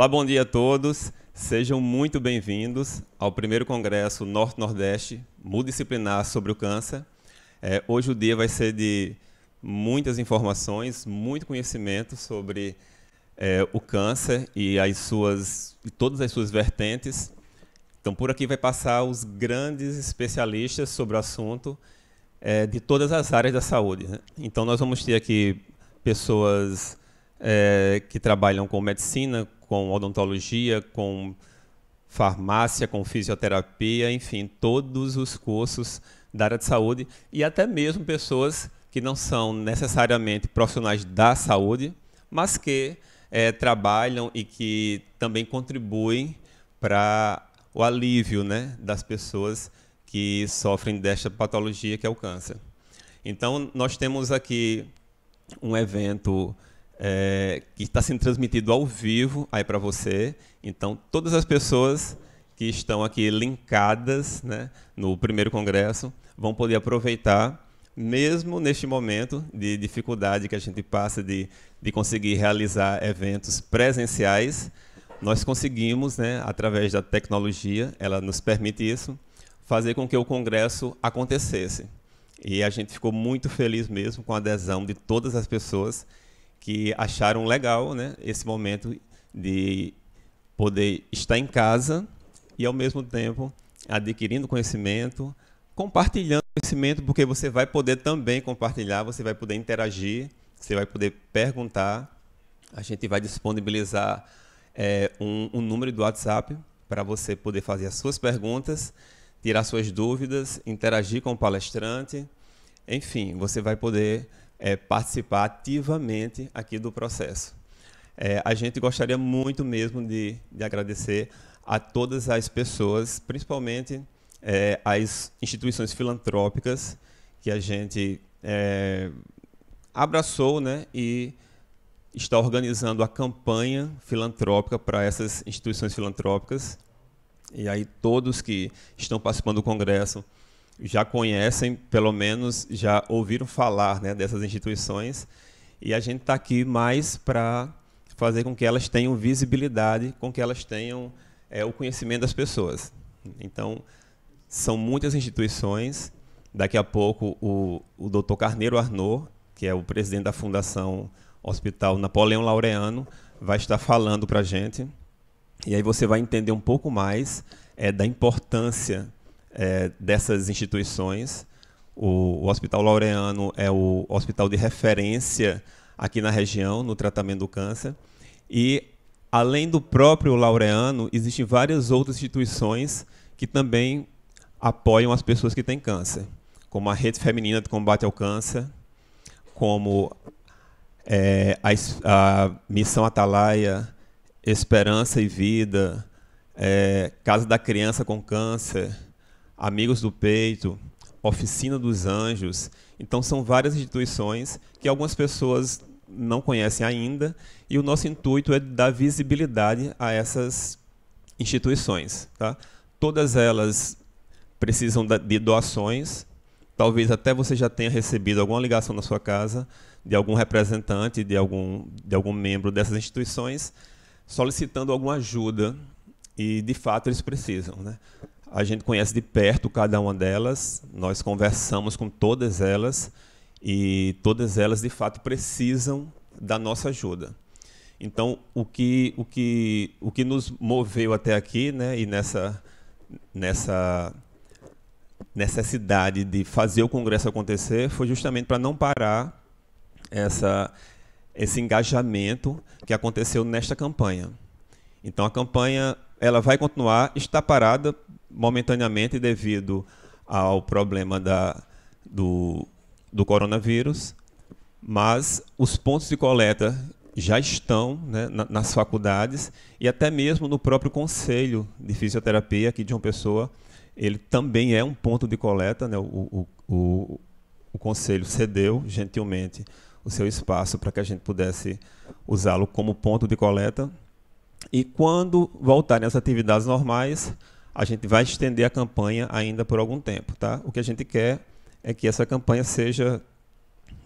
Olá, bom dia a todos. Sejam muito bem-vindos ao primeiro Congresso Norte-Nordeste Multidisciplinar sobre o Câncer. Hoje o dia vai ser de muitas informações, muito conhecimento sobre o câncer e todas as suas vertentes. Então, por aqui vai passar os grandes especialistas sobre o assunto de todas as áreas da saúde, né? Então, nós vamos ter aqui pessoas que trabalham com medicina, com odontologia, com farmácia, com fisioterapia, enfim, todos os cursos da área de saúde e até mesmo pessoas que não são necessariamente profissionais da saúde, mas que trabalham e que também contribuem para o alívio, né, das pessoas que sofrem desta patologia que é o câncer. Então, nós temos aqui um evento que está sendo transmitido ao vivo aí para você. Então, todas as pessoas que estão aqui linkadas, né, no primeiro congresso vão poder aproveitar, mesmo neste momento de dificuldade que a gente passa de conseguir realizar eventos presenciais. Nós conseguimos, né, através da tecnologia, ela nos permite isso, fazer com que o congresso acontecesse. E a gente ficou muito feliz mesmo com a adesão de todas as pessoas que acharam legal, né, esse momento de poder estar em casa e, ao mesmo tempo, adquirindo conhecimento, compartilhando conhecimento, porque você vai poder também compartilhar, você vai poder interagir, você vai poder perguntar. A gente vai disponibilizar um número do WhatsApp para você poder fazer as suas perguntas, tirar suas dúvidas, interagir com o palestrante. Enfim, você vai poder participar ativamente aqui do processo. A gente gostaria muito mesmo de agradecer a todas as pessoas, principalmente as instituições filantrópicas que a gente abraçou, né, e está organizando a campanha filantrópica para essas instituições filantrópicas. E aí todos que estão participando do congresso já conhecem, pelo menos já ouviram falar, né, dessas instituições, e a gente está aqui mais para fazer com que elas tenham visibilidade, com que elas tenham o conhecimento das pessoas. Então, são muitas instituições. Daqui a pouco o Dr. Carneiro Arnaud, que é o presidente da Fundação Hospital Napoleão Laureano, vai estar falando para a gente, e aí você vai entender um pouco mais da importância dessas instituições. O Hospital Laureano é o hospital de referência aqui na região, no tratamento do câncer. E, além do próprio Laureano, existem várias outras instituições que também apoiam as pessoas que têm câncer, como a Rede Feminina de Combate ao Câncer, como a Missão Atalaia, Esperança e Vida, Casa da Criança com Câncer, Amigos do Peito, Oficina dos Anjos. Então, são várias instituições que algumas pessoas não conhecem ainda, e o nosso intuito é dar visibilidade a essas instituições, tá? Todas elas precisam de doações. Talvez até você já tenha recebido alguma ligação na sua casa de algum representante, de algum membro dessas instituições, solicitando alguma ajuda, e, de fato, eles precisam, né? A gente conhece de perto cada uma delas, nós conversamos com todas elas, e todas elas, de fato, precisam da nossa ajuda. Então, o que nos moveu até aqui, né, e nessa necessidade de fazer o congresso acontecer, foi justamente para não parar esse engajamento que aconteceu nesta campanha. Então, a campanha ela vai continuar, está parada momentaneamente devido ao problema do coronavírus, mas os pontos de coleta já estão, né, nas faculdades, e até mesmo no próprio Conselho de Fisioterapia aqui de João Pessoa. Ele também é um ponto de coleta, né? O Conselho cedeu gentilmente o seu espaço para que a gente pudesse usá-lo como ponto de coleta. E quando voltarem as atividades normais, a gente vai estender a campanha ainda por algum tempo, tá? O que a gente quer é que essa campanha seja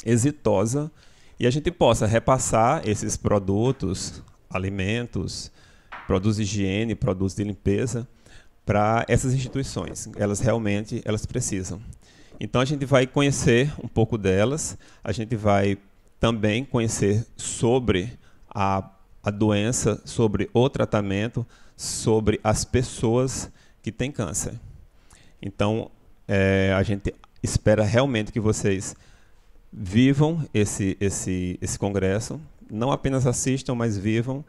exitosa e a gente possa repassar esses produtos, alimentos, produtos de higiene, produtos de limpeza, para essas instituições. Elas precisam. Então, a gente vai conhecer um pouco delas, a gente vai também conhecer sobre a doença, sobre o tratamento, sobre as pessoas que têm câncer. Então, a gente espera realmente que vocês vivam esse congresso, não apenas assistam, mas vivam,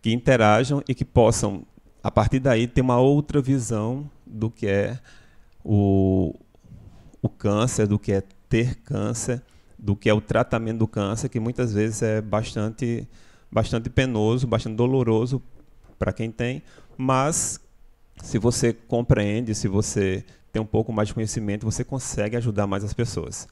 que interajam e que possam, a partir daí, ter uma outra visão do que é o câncer, do que é ter câncer, do que é o tratamento do câncer, que muitas vezes é bastante penoso, bastante doloroso para quem tem, mas se você compreende, se você tem um pouco mais de conhecimento, você consegue ajudar mais as pessoas.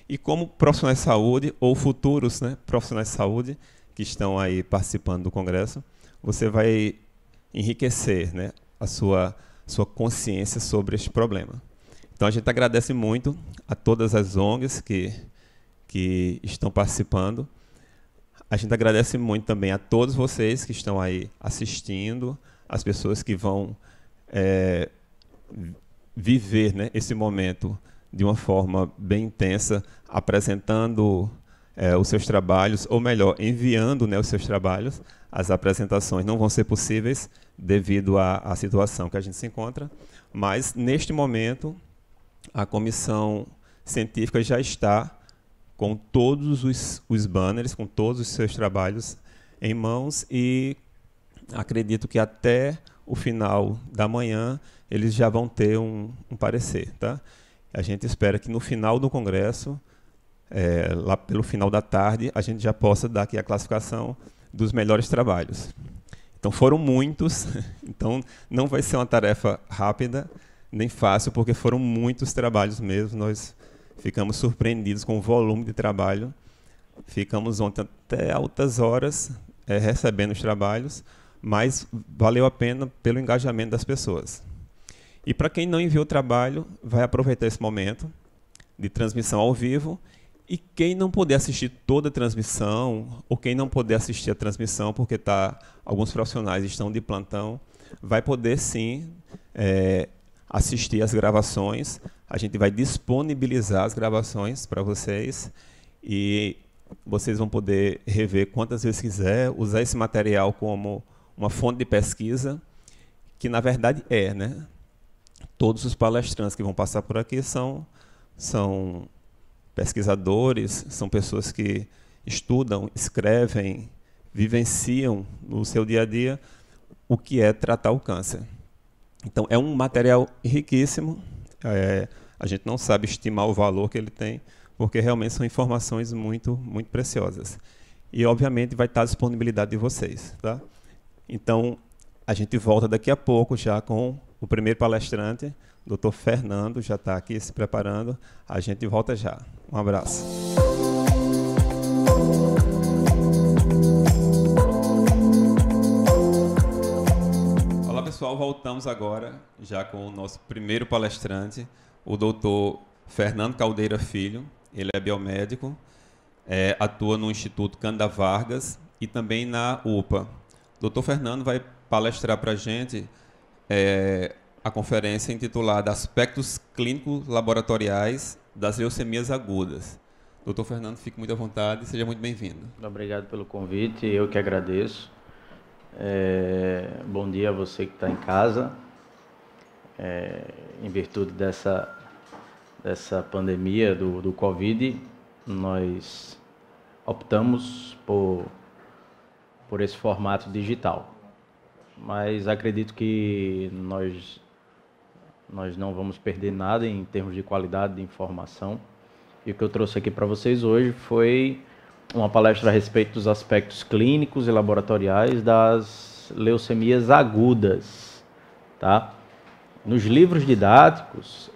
E como profissionais de saúde, ou futuros, né, profissionais de saúde, que estão aí participando do congresso, você vai enriquecer, né, a sua consciência sobre este problema. Então, a gente agradece muito a todas as ONGs que estão participando. A gente agradece muito também a todos vocês que estão aí assistindo, as pessoas que vão viver, né, esse momento de uma forma bem intensa, apresentando os seus trabalhos, ou melhor, enviando, né, os seus trabalhos. As apresentações não vão ser possíveis devido à situação que a gente se encontra, mas, neste momento, a comissão científica já está com todos os banners, com todos os seus trabalhos em mãos, e acredito que até o final da manhã eles já vão ter um parecer. Tá? A gente espera que no final do congresso, lá pelo final da tarde, a gente já possa dar aqui a classificação dos melhores trabalhos. Então foram muitos, então não vai ser uma tarefa rápida, nem fácil, porque foram muitos trabalhos mesmo. Nós ficamos surpreendidos com o volume de trabalho. Ficamos ontem até altas horas recebendo os trabalhos, mas valeu a pena pelo engajamento das pessoas. E para quem não enviou o trabalho, vai aproveitar esse momento de transmissão ao vivo. E quem não puder assistir toda a transmissão, ou quem não puder assistir a transmissão porque alguns profissionais estão de plantão, vai poder sim assistir as gravações. A gente vai disponibilizar as gravações para vocês e vocês vão poder rever quantas vezes quiser, usar esse material como uma fonte de pesquisa, que na verdade né? Todos os palestrantes que vão passar por aqui são pesquisadores, são pessoas que estudam, escrevem, vivenciam no seu dia a dia o que é tratar o câncer. Então, é um material riquíssimo, a gente não sabe estimar o valor que ele tem, porque realmente são informações muito, muito preciosas. E, obviamente, vai estar à disponibilidade de vocês. Tá? Então, a gente volta daqui a pouco já com o primeiro palestrante, o Dr. Fernando, já está aqui se preparando. A gente volta já. Um abraço. Olá, pessoal. Voltamos agora já com o nosso primeiro palestrante, o Dr. Fernando Caldeira Filho. Ele é biomédico, atua no Instituto Cândido Vargas e também na UPA. O Dr. Fernando vai palestrar para a gente a conferência intitulada Aspectos Clínicos Laboratoriais das Leucemias Agudas. Dr. Fernando, fique muito à vontade e seja muito bem-vindo. Obrigado pelo convite, eu que agradeço. Bom dia a você que está em casa. Em virtude dessa pandemia do Covid, nós optamos por esse formato digital. Mas acredito que nós não vamos perder nada em termos de qualidade de informação. E o que eu trouxe aqui para vocês hoje foi uma palestra a respeito dos aspectos clínicos e laboratoriais das leucemias agudas. Tá? Nos livros didáticos,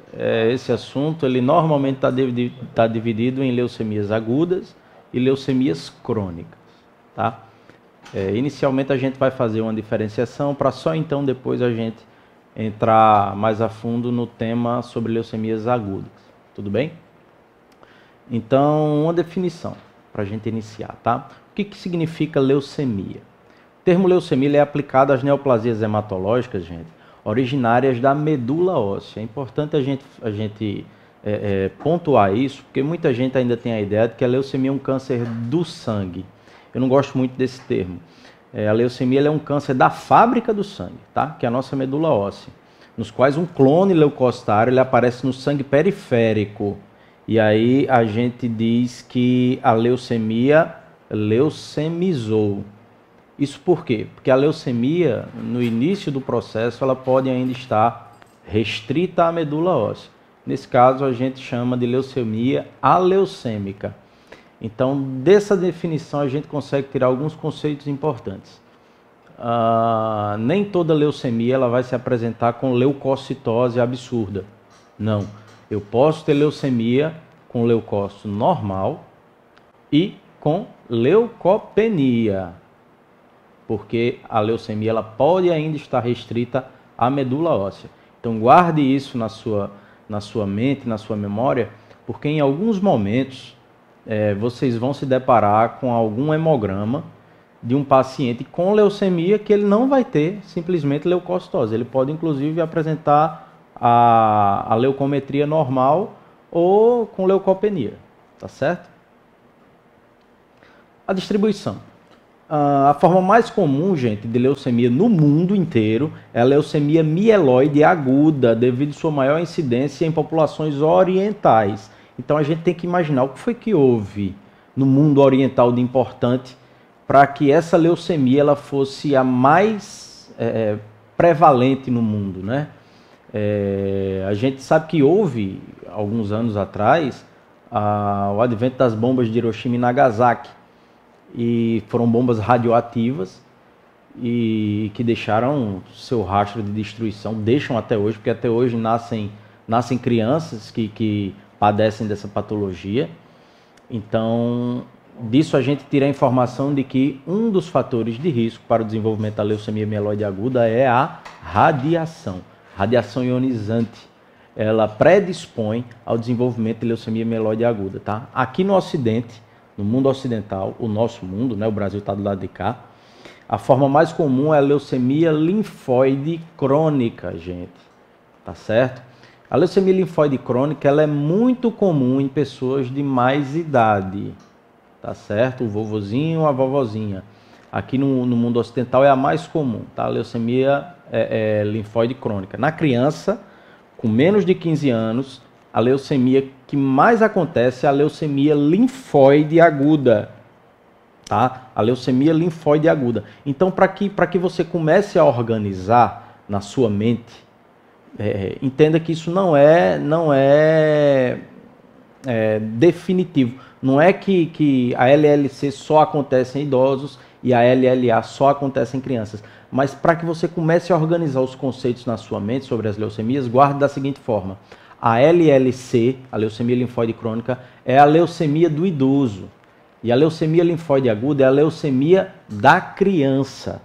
esse assunto ele normalmente está dividido em leucemias agudas e leucemias crônicas. Tá? Inicialmente a gente vai fazer uma diferenciação para só então depois a gente entrar mais a fundo no tema sobre leucemias agudas. Tudo bem? Então, uma definição para a gente iniciar, tá? O que significa leucemia? O termo leucemia ele é aplicado às neoplasias hematológicas, gente, originárias da medula óssea. É importante a gente pontuar isso, porque muita gente ainda tem a ideia de que a leucemia é um câncer do sangue. Eu não gosto muito desse termo. A leucemia é um câncer da fábrica do sangue, tá? Que é a nossa medula óssea, nos quais um clone leucocitário ele aparece no sangue periférico. E aí a gente diz que a leucemia leucemizou. Isso por quê? Porque a leucemia, no início do processo, ela pode ainda estar restrita à medula óssea. Nesse caso, a gente chama de leucemia aleucêmica. Então, dessa definição, a gente consegue tirar alguns conceitos importantes. Nem toda leucemia ela vai se apresentar com leucocitose absurda. Não. Eu posso ter leucemia com leucócito normal e com leucopenia, porque a leucemia ela pode ainda estar restrita à medula óssea. Então guarde isso na sua mente, na sua memória, porque em alguns momentos vocês vão se deparar com algum hemograma de um paciente com leucemia que ele não vai ter simplesmente leucocitose. Ele pode inclusive apresentar a leucometria normal ou com leucopenia, tá certo? A distribuição. A forma mais comum, gente, de leucemia no mundo inteiro é a leucemia mieloide aguda, devido à sua maior incidência em populações orientais. Então a gente tem que imaginar o que foi que houve no mundo oriental de importante para que essa leucemia ela fosse a mais prevalente no mundo, né? A gente sabe que houve, alguns anos atrás, o advento das bombas de Hiroshima e Nagasaki, e foram bombas radioativas e que deixaram seu rastro de destruição, deixam até hoje, porque até hoje nascem crianças que padecem dessa patologia. Então, disso a gente tira a informação de que um dos fatores de risco para o desenvolvimento da leucemia mieloide aguda é a radiação. Radiação ionizante, ela predispõe ao desenvolvimento de leucemia mieloide aguda, tá? Aqui no Ocidente, no mundo ocidental, o nosso mundo, né, o Brasil está do lado de cá, a forma mais comum é a leucemia linfóide crônica, gente, tá certo? A leucemia linfóide crônica, ela é muito comum em pessoas de mais idade, tá certo? O vovozinho, a vovozinha. Aqui no mundo ocidental é a mais comum, tá? A leucemia linfóide crônica. Na criança, com menos de 15 anos, a leucemia que mais acontece é a leucemia linfóide aguda, tá? A leucemia linfóide aguda. Então, para que você comece a organizar na sua mente, entenda que isso não é definitivo. Não é que a LLC só acontece em idosos e a LLA só acontece em crianças. Mas para que você comece a organizar os conceitos na sua mente sobre as leucemias, guarde da seguinte forma. A LLC, a leucemia linfóide crônica, é a leucemia do idoso. E a leucemia linfóide aguda é a leucemia da criança.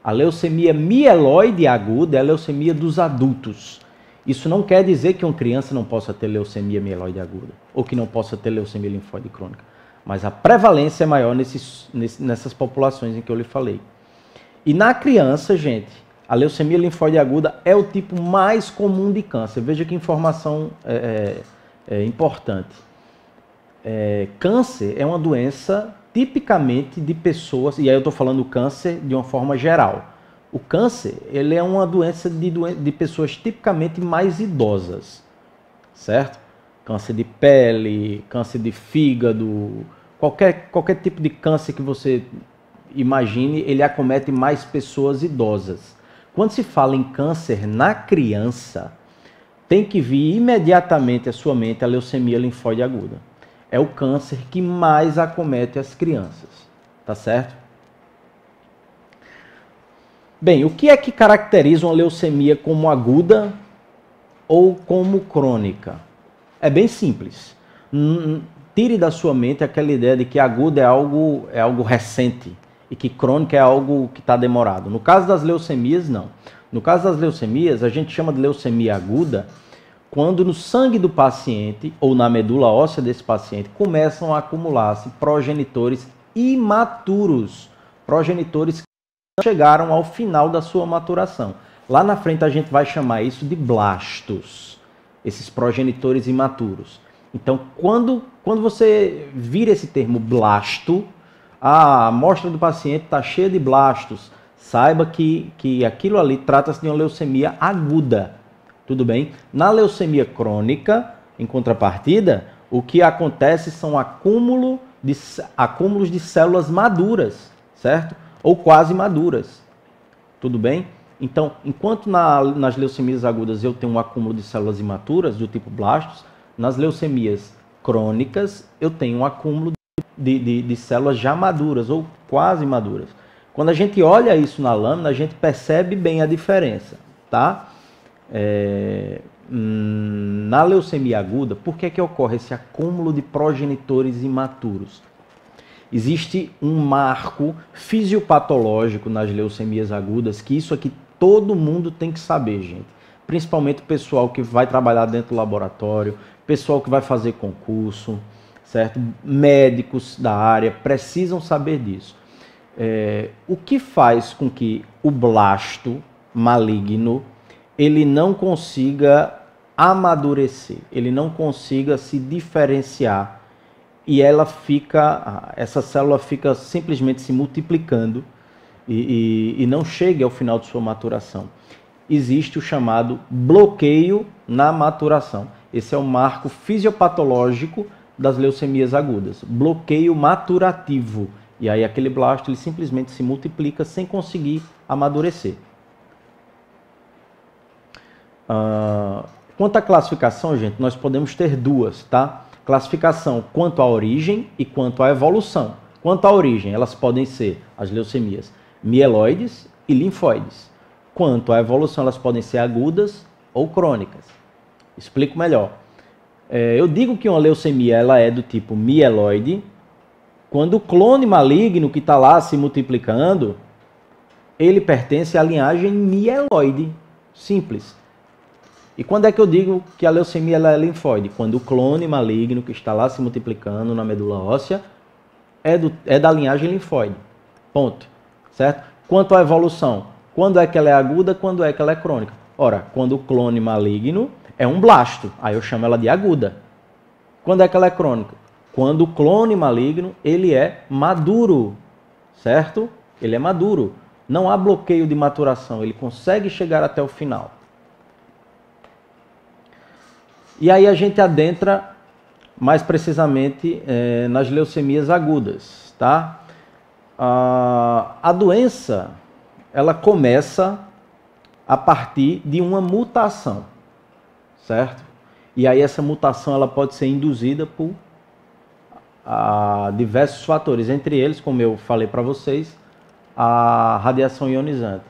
A leucemia mieloide aguda é a leucemia dos adultos. Isso não quer dizer que uma criança não possa ter leucemia mieloide aguda, ou que não possa ter leucemia linfóide crônica. Mas a prevalência é maior nessas populações em que eu lhe falei. E na criança, gente, a leucemia linfóide aguda é o tipo mais comum de câncer. Veja que informação importante. Câncer é uma doença tipicamente de pessoas, e aí eu estou falando câncer de uma forma geral. O câncer ele é uma doença de pessoas tipicamente mais idosas, certo? Câncer de pele, câncer de fígado, qualquer tipo de câncer que você imagine, ele acomete mais pessoas idosas. Quando se fala em câncer na criança, tem que vir imediatamente à sua mente a leucemia linfóide aguda. É o câncer que mais acomete as crianças, tá certo? Bem, o que é que caracteriza uma leucemia como aguda ou como crônica? É bem simples. Tire da sua mente aquela ideia de que aguda é algo recente e que crônica é algo que está demorado. No caso das leucemias, não. No caso das leucemias, a gente chama de leucemia aguda quando no sangue do paciente ou na medula óssea desse paciente começam a acumular-se progenitores imaturos, progenitores chegaram ao final da sua maturação. Lá na frente a gente vai chamar isso de blastos, esses progenitores imaturos. Então, quando você vira esse termo blasto, a amostra do paciente está cheia de blastos, saiba que aquilo ali trata-se de uma leucemia aguda, tudo bem? Na leucemia crônica, em contrapartida, o que acontece são acúmulos de células maduras, certo? Ou quase maduras, tudo bem? Então, enquanto nas leucemias agudas eu tenho um acúmulo de células imaturas, do tipo blastos, nas leucemias crônicas eu tenho um acúmulo de células já maduras ou quase maduras. Quando a gente olha isso na lâmina, a gente percebe bem a diferença, tá? Na leucemia aguda, por que ocorre esse acúmulo de progenitores imaturos? Existe um marco fisiopatológico nas leucemias agudas, que isso aqui todo mundo tem que saber, gente. Principalmente o pessoal que vai trabalhar dentro do laboratório, pessoal que vai fazer concurso, certo? Médicos da área precisam saber disso. O que faz com que o blasto maligno ele não consiga amadurecer, ele não consiga se diferenciar e essa célula fica simplesmente se multiplicando e não chega ao final de sua maturação? Existe o chamado bloqueio na maturação. Esse é o marco fisiopatológico das leucemias agudas, bloqueio maturativo. E aí aquele blasto ele simplesmente se multiplica sem conseguir amadurecer. Quanto à classificação, gente, nós podemos ter duas, tá? Classificação quanto à origem e quanto à evolução. Quanto à origem, elas podem ser as leucemias mieloides e linfóides. Quanto à evolução, elas podem ser agudas ou crônicas. Explico melhor. Eu digo que uma leucemia ela é do tipo mieloide quando o clone maligno que está lá se multiplicando, ele pertence à linhagem mieloide. Simples. E quando é que eu digo que a leucemia ela é linfóide? Quando o clone maligno que está lá se multiplicando na medula óssea é da linhagem linfóide. Ponto. Certo? Quanto à evolução, quando é que ela é aguda, quando é que ela é crônica? Ora, quando o clone maligno é um blasto, aí eu chamo ela de aguda. Quando é que ela é crônica? Quando o clone maligno ele é maduro, certo? Ele é maduro. Não há bloqueio de maturação, ele consegue chegar até o final. E aí a gente adentra mais precisamente nas leucemias agudas, tá? A doença, ela começa a partir de uma mutação, certo? E aí essa mutação ela pode ser induzida por diversos fatores, entre eles, como eu falei para vocês, a radiação ionizante.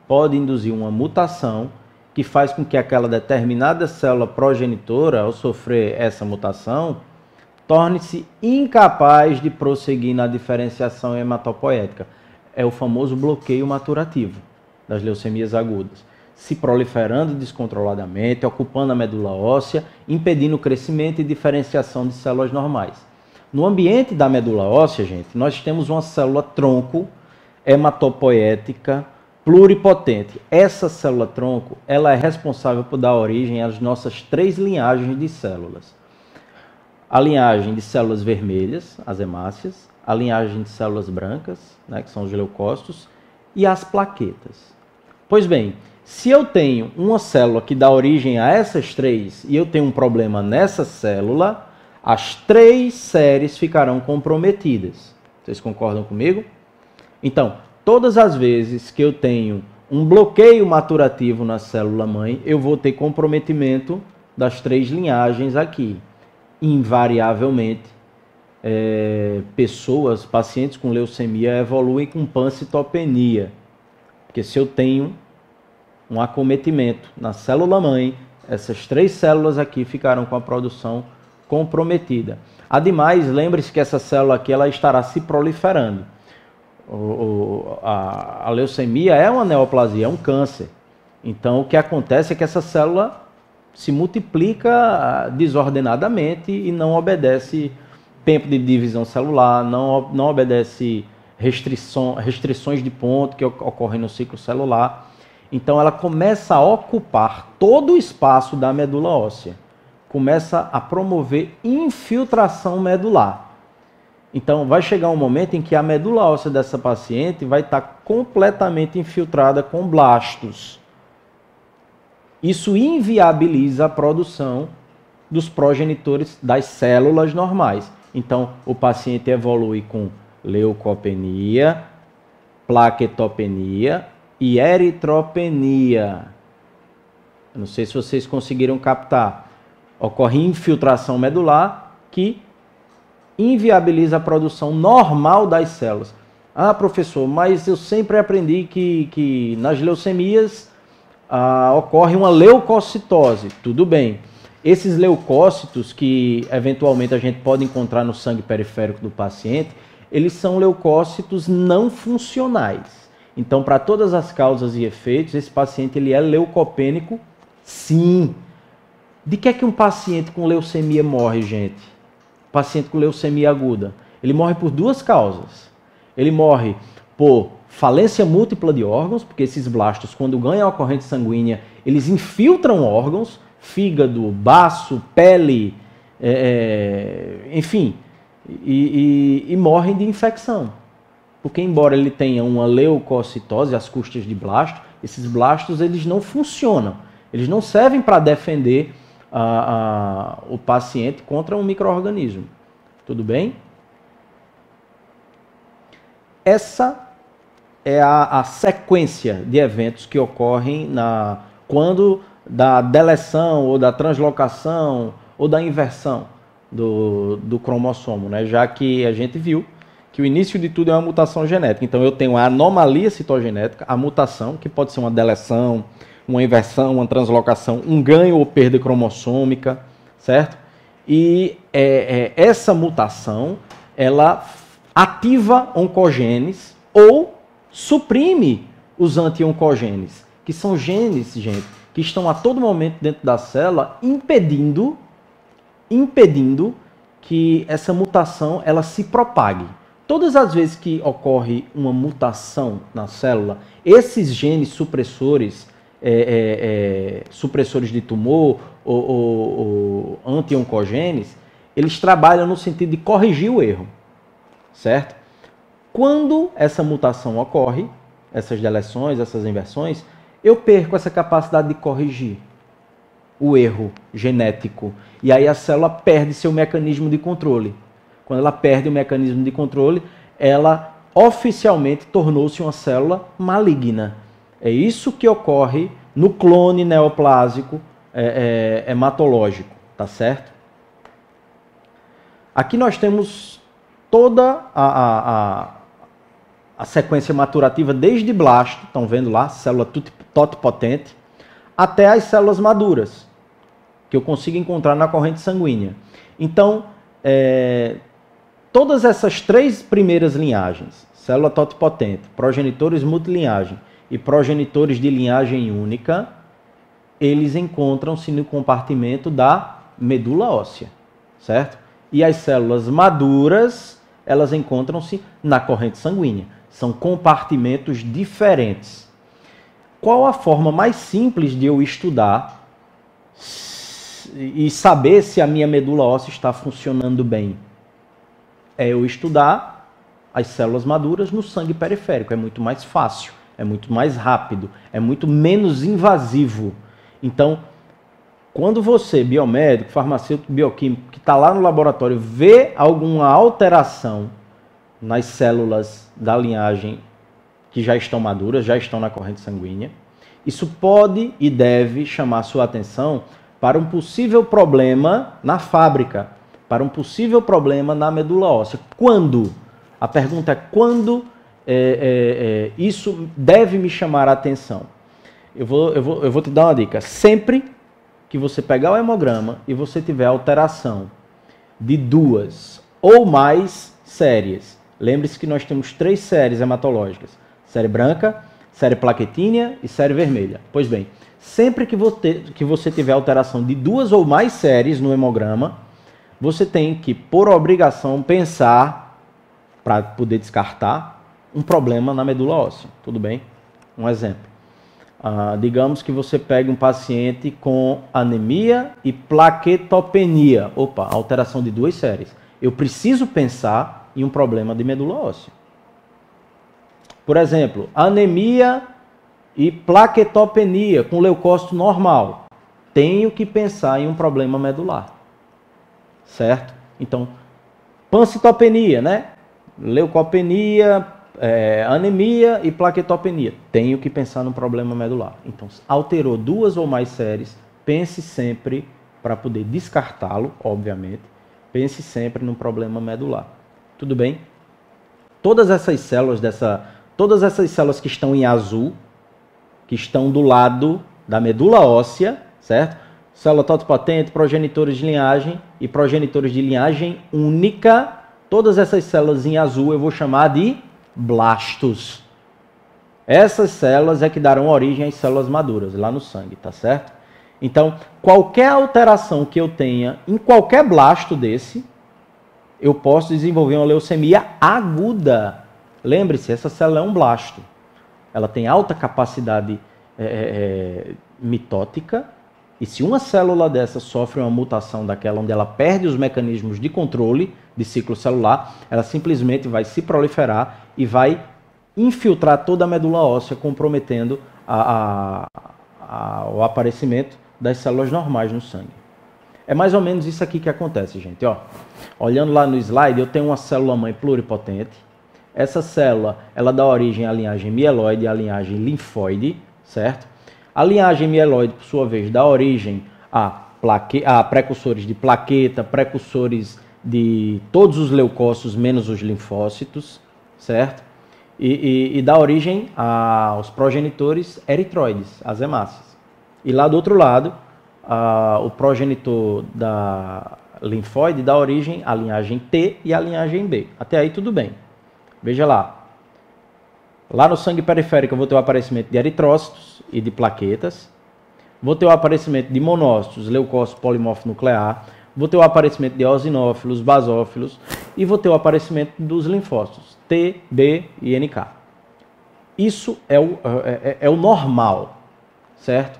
Pode induzir uma mutação que faz com que aquela determinada célula progenitora, ao sofrer essa mutação, torne-se incapaz de prosseguir na diferenciação hematopoética. É o famoso bloqueio maturativo das leucemias agudas, se proliferando descontroladamente, ocupando a medula óssea, impedindo o crescimento e diferenciação de células normais. No ambiente da medula óssea, gente, nós temos uma célula tronco hematopoética pluripotente. Essa célula tronco, ela é responsável por dar origem às nossas 3 linhagens de células. A linhagem de células vermelhas, as hemácias, a linhagem de células brancas, né, que são os leucócitos, e as plaquetas. Pois bem, se eu tenho uma célula que dá origem a essas 3 e eu tenho um problema nessa célula, as 3 séries ficarão comprometidas. Vocês concordam comigo? Então, todas as vezes que eu tenho um bloqueio maturativo na célula-mãe, eu vou ter comprometimento das 3 linhagens aqui. Invariavelmente, pacientes com leucemia evoluem com pancitopenia. Porque se eu tenho um acometimento na célula-mãe, essas 3 células aqui ficarão com a produção comprometida. Ademais, lembre-se que essa célula aqui ela estará se proliferando. A leucemia é uma neoplasia, é um câncer. Então, o que acontece é que essa célula se multiplica desordenadamente e não obedece tempo de divisão celular, não obedece restrições de ponto que ocorrem no ciclo celular. Então ela começa a ocupar todo o espaço da medula óssea, começa a promover infiltração medular. Então vai chegar um momento em que a medula óssea dessa paciente vai estar completamente infiltrada com blastos. Isso inviabiliza a produção dos progenitores das células normais. Então o paciente evolui com leucopenia, plaquetopenia e eritropenia. Eu não sei se vocês conseguiram captar. Ocorre infiltração medular que inviabiliza a produção normal das células. Ah, professor, mas eu sempre aprendi que nas leucemias ocorre uma leucocitose. Tudo bem. Esses leucócitos que eventualmente a gente pode encontrar no sangue periférico do paciente, eles são leucócitos não funcionais. Então, para todas as causas e efeitos, esse paciente ele é leucopênico, sim. De que é que um paciente com leucemia morre, gente? Paciente com leucemia aguda. Ele morre por duas causas. Ele morre por falência múltipla de órgãos, porque esses blastos, quando ganham a corrente sanguínea, eles infiltram órgãos, fígado, baço, pele, enfim, e morrem de infecção. Porque embora ele tenha uma leucocitose, as custas de blasto, esses blastos eles não funcionam. Eles não servem para defender o paciente contra um micro-organismo. Tudo bem? Essa é a sequência de eventos que ocorrem quando da deleção ou da translocação ou da inversão do cromossomo, né? Já que a gente viu que o início de tudo é uma mutação genética. Então eu tenho a anomalia citogenética, a mutação, que pode ser uma deleção, uma inversão, uma translocação, um ganho ou perda cromossômica, certo? E essa mutação, ela ativa oncogenes ou suprime os anti-oncogenes, que são genes, gente, que estão a todo momento dentro da célula impedindo que essa mutação ela se propague. Todas as vezes que ocorre uma mutação na célula, esses genes supressores, supressores de tumor ou anti-oncogenes, eles trabalham no sentido de corrigir o erro, certo? Quando essa mutação ocorre, essas deleções, essas inversões, eu perco essa capacidade de corrigir o erro genético. E aí a célula perde seu mecanismo de controle. Quando ela perde o mecanismo de controle, ela oficialmente tornou-se uma célula maligna. É isso que ocorre no clone neoplásico hematológico, tá certo? Aqui nós temos toda a sequência maturativa desde blasto, estão vendo lá, célula totipotente, até as células maduras, que eu consigo encontrar na corrente sanguínea. Então, todas essas três primeiras linhagens, célula totipotente, progenitores multilinhagem e progenitores de linhagem única, eles encontram-se no compartimento da medula óssea, certo? E as células maduras, elas encontram-se na corrente sanguínea. São compartimentos diferentes. Qual a forma mais simples de eu estudar e saber se a minha medula óssea está funcionando bem? É eu estudar as células maduras no sangue periférico. É muito mais fácil, é muito mais rápido, é muito menos invasivo. Então, quando você, biomédico, farmacêutico, bioquímico, que está lá no laboratório, vê alguma alteração nas células da linhagem que já estão maduras, já estão na corrente sanguínea, isso pode e deve chamar sua atenção para um possível problema na fábrica, para um possível problema na medula óssea. Quando? A pergunta é quando isso deve me chamar a atenção. Eu vou te dar uma dica. Sempre que você pegar o hemograma e você tiver alteração de 2 ou mais séries, lembre-se que nós temos 3 séries hematológicas, série branca, série plaquetínia e série vermelha. Pois bem, sempre que você tiver alteração de 2 ou mais séries no hemograma, você tem que, por obrigação, pensar, para poder descartar, um problema na medula óssea, tudo bem? Um exemplo. Digamos que você pegue um paciente com anemia e plaquetopenia. Opa, alteração de 2 séries. Eu preciso pensar em um problema de medula óssea. Por exemplo, anemia e plaquetopenia com leucócito normal. Tenho que pensar em um problema medular. Certo? Então, pancitopenia, né? Leucopenia, anemia e plaquetopenia. Tenho que pensar num problema medular. Então, alterou 2 ou mais séries, pense sempre, para poder descartá-lo, obviamente, pense sempre num problema medular. Tudo bem? Todas essas células que estão em azul, que estão do lado da medula óssea, certo? Célula totipotente, progenitores de linhagem e progenitores de linhagem única. Todas essas células em azul eu vou chamar de blastos. Essas células é que darão origem às células maduras, lá no sangue, tá certo? Então, qualquer alteração que eu tenha em qualquer blasto desse, eu posso desenvolver uma leucemia aguda. Lembre-se, essa célula é um blasto. Ela tem alta capacidade mitótica, e se uma célula dessa sofre uma mutação daquela onde ela perde os mecanismos de controle de ciclo celular, ela simplesmente vai se proliferar e vai infiltrar toda a medula óssea, comprometendo o aparecimento das células normais no sangue. É mais ou menos isso aqui que acontece, gente. Ó, olhando lá no slide, eu tenho uma célula-mãe pluripotente. Essa célula, ela dá origem à linhagem mieloide e à linhagem linfóide, certo? A linhagem mieloide, por sua vez, dá origem a precursores de plaqueta, precursores de todos os leucócitos, menos os linfócitos, certo? E dá origem aos progenitores eritroides, as hemácias. E lá do outro lado, o progenitor da linfóide dá origem à linhagem T e à linhagem B. Até aí tudo bem. Veja lá. Lá no sangue periférico eu vou ter o aparecimento de eritrócitos e de plaquetas. Vou ter o aparecimento de monócitos, leucócito polimorfo nuclear. Vou ter o aparecimento de eosinófilos, basófilos. E vou ter o aparecimento dos linfócitos, T, B e NK. Isso é o normal, certo?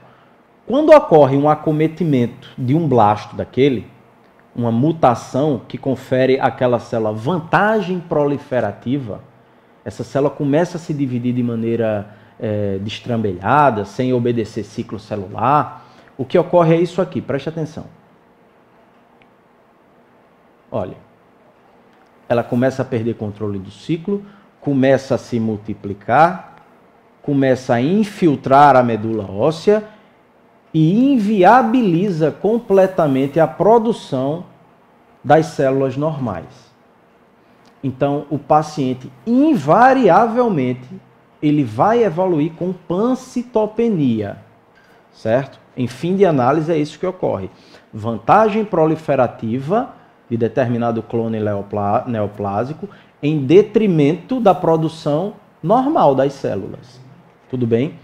Quando ocorre um acometimento de um blasto daquele, uma mutação que confere àquela célula vantagem proliferativa, essa célula começa a se dividir de maneira destrambelhada, sem obedecer ciclo celular. O que ocorre é isso aqui, preste atenção. Olha, ela começa a perder controle do ciclo, começa a se multiplicar, começa a infiltrar a medula óssea e inviabiliza completamente a produção das células normais. Então, o paciente, invariavelmente, ele vai evoluir com pancitopenia, certo? Em fim de análise, é isso que ocorre. Vantagem proliferativa de determinado clone neoplásico em detrimento da produção normal das células. Tudo bem?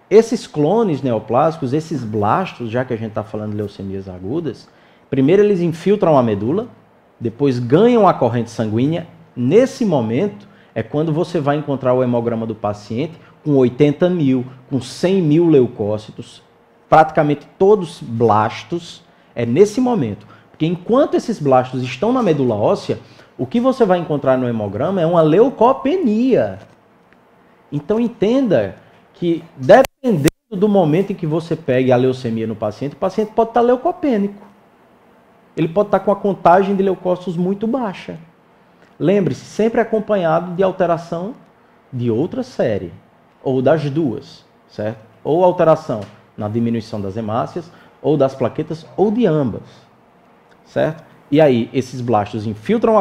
Esses clones neoplásicos, esses blastos, já que a gente está falando de leucemias agudas, primeiro eles infiltram a medula, depois ganham a corrente sanguínea. Nesse momento é quando você vai encontrar o hemograma do paciente com 80 mil, com 100 mil leucócitos, praticamente todos blastos. É nesse momento. Porque enquanto esses blastos estão na medula óssea, o que você vai encontrar no hemograma é uma leucopenia. Então entenda que, dependendo do momento em que você pegue a leucemia no paciente, o paciente pode estar leucopênico. Ele pode estar com a contagem de leucócitos muito baixa. Lembre-se, sempre acompanhado de alteração de outra série, ou das duas, certo? Ou alteração na diminuição das hemácias, ou das plaquetas, ou de ambas, certo? E aí, esses blastos infiltram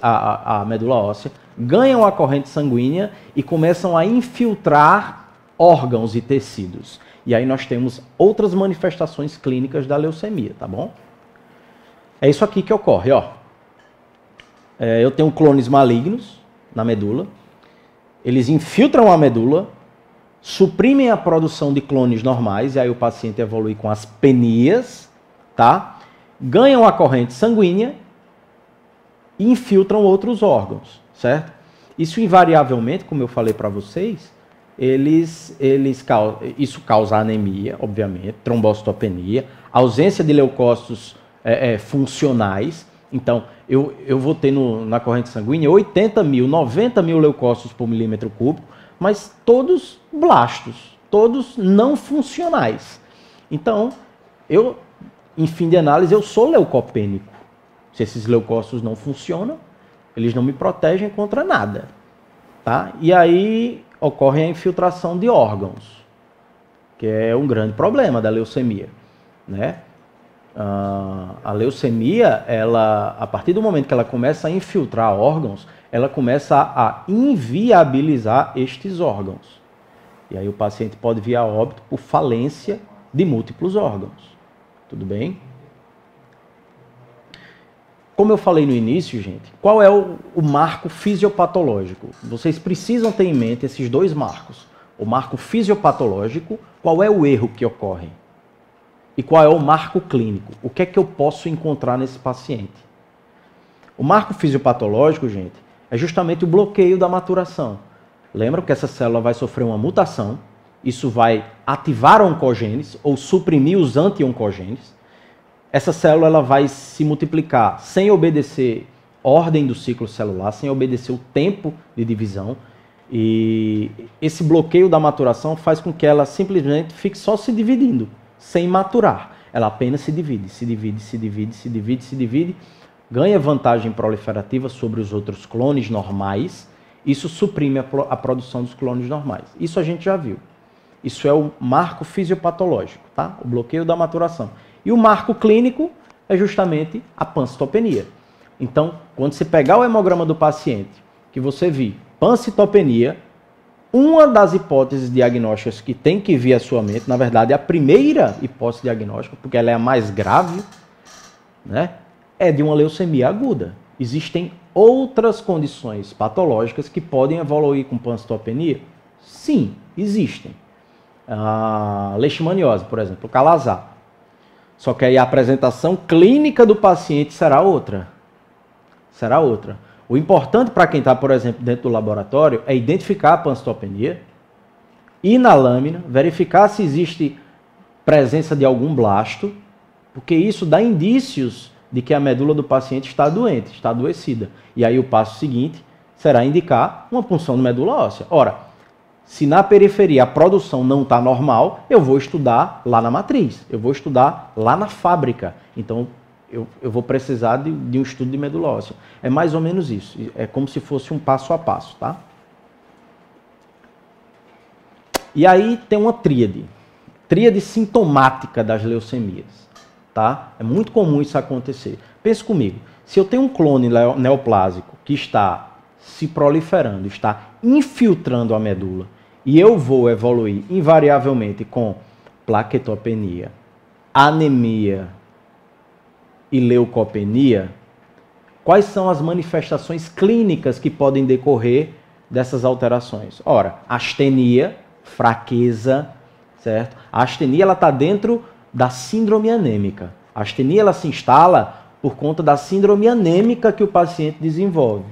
a medula óssea, ganham a corrente sanguínea e começam a infiltrar órgãos e tecidos. E aí nós temos outras manifestações clínicas da leucemia, tá bom? É isso aqui que ocorre, ó. Eu tenho clones malignos na medula, eles infiltram a medula, suprimem a produção de clones normais, e aí o paciente evolui com as penias, tá? Ganham a corrente sanguínea e infiltram outros órgãos, certo? Isso invariavelmente, como eu falei para vocês, isso causa anemia, obviamente, trombocitopenia, ausência de leucócitos funcionais. Então, eu vou ter na corrente sanguínea 80 mil, 90 mil leucócitos por milímetro cúbico, mas todos blastos, todos não funcionais. Então, em fim de análise, eu sou leucopênico. Se esses leucócitos não funcionam, eles não me protegem contra nada. Tá? E aí ocorre a infiltração de órgãos, que é um grande problema da leucemia, né? A leucemia, a partir do momento que ela começa a infiltrar órgãos, ela começa a inviabilizar estes órgãos. E aí o paciente pode vir a óbito por falência de múltiplos órgãos. Tudo bem? Como eu falei no início, gente, qual é o marco fisiopatológico? Vocês precisam ter em mente esses dois marcos. O marco fisiopatológico, qual é o erro que ocorre? E qual é o marco clínico? O que é que eu posso encontrar nesse paciente? O marco fisiopatológico, gente, é justamente o bloqueio da maturação. Lembra que essa célula vai sofrer uma mutação, isso vai ativar a oncogênese ou suprimir os anti-oncogenes. Essa célula ela vai se multiplicar sem obedecer ordem do ciclo celular, sem obedecer o tempo de divisão. E esse bloqueio da maturação faz com que ela simplesmente fique só se dividindo, sem maturar. Ela apenas se divide, se divide, se divide, se divide, se divide, ganha vantagem proliferativa sobre os outros clones normais. Isso suprime a produção dos clones normais. Isso a gente já viu. Isso é o marco fisiopatológico, tá? O bloqueio da maturação. E o marco clínico é justamente a pancitopenia. Então, quando você pegar o hemograma do paciente, que você vir pancitopenia, uma das hipóteses diagnósticas que tem que vir à sua mente, na verdade, a primeira hipótese diagnóstica, porque ela é a mais grave, né, é de uma leucemia aguda. Existem outras condições patológicas que podem evoluir com pancitopenia? Sim, existem. A leishmaniose, por exemplo, o calazar. Só que aí a apresentação clínica do paciente será outra. Será outra. O importante para quem está, por exemplo, dentro do laboratório é identificar a pancitopenia, ir na lâmina, verificar se existe presença de algum blasto, porque isso dá indícios de que a medula do paciente está doente, está adoecida. E aí o passo seguinte será indicar uma punção de medula óssea. Ora, se na periferia a produção não está normal, eu vou estudar lá na matriz, eu vou estudar lá na fábrica. Então, eu vou precisar de um estudo de medula óssea. É mais ou menos isso. É como se fosse um passo a passo, tá? E aí tem uma tríade. Tríade sintomática das leucemias, tá? É muito comum isso acontecer. Pense comigo. Se eu tenho um clone neoplásico que está se proliferando, está infiltrando a medula, e eu vou evoluir invariavelmente com plaquetopenia, anemia e leucopenia, quais são as manifestações clínicas que podem decorrer dessas alterações? Ora, astenia, fraqueza, certo? A astenia ela está dentro da síndrome anêmica. A astenia ela se instala por conta da síndrome anêmica que o paciente desenvolve,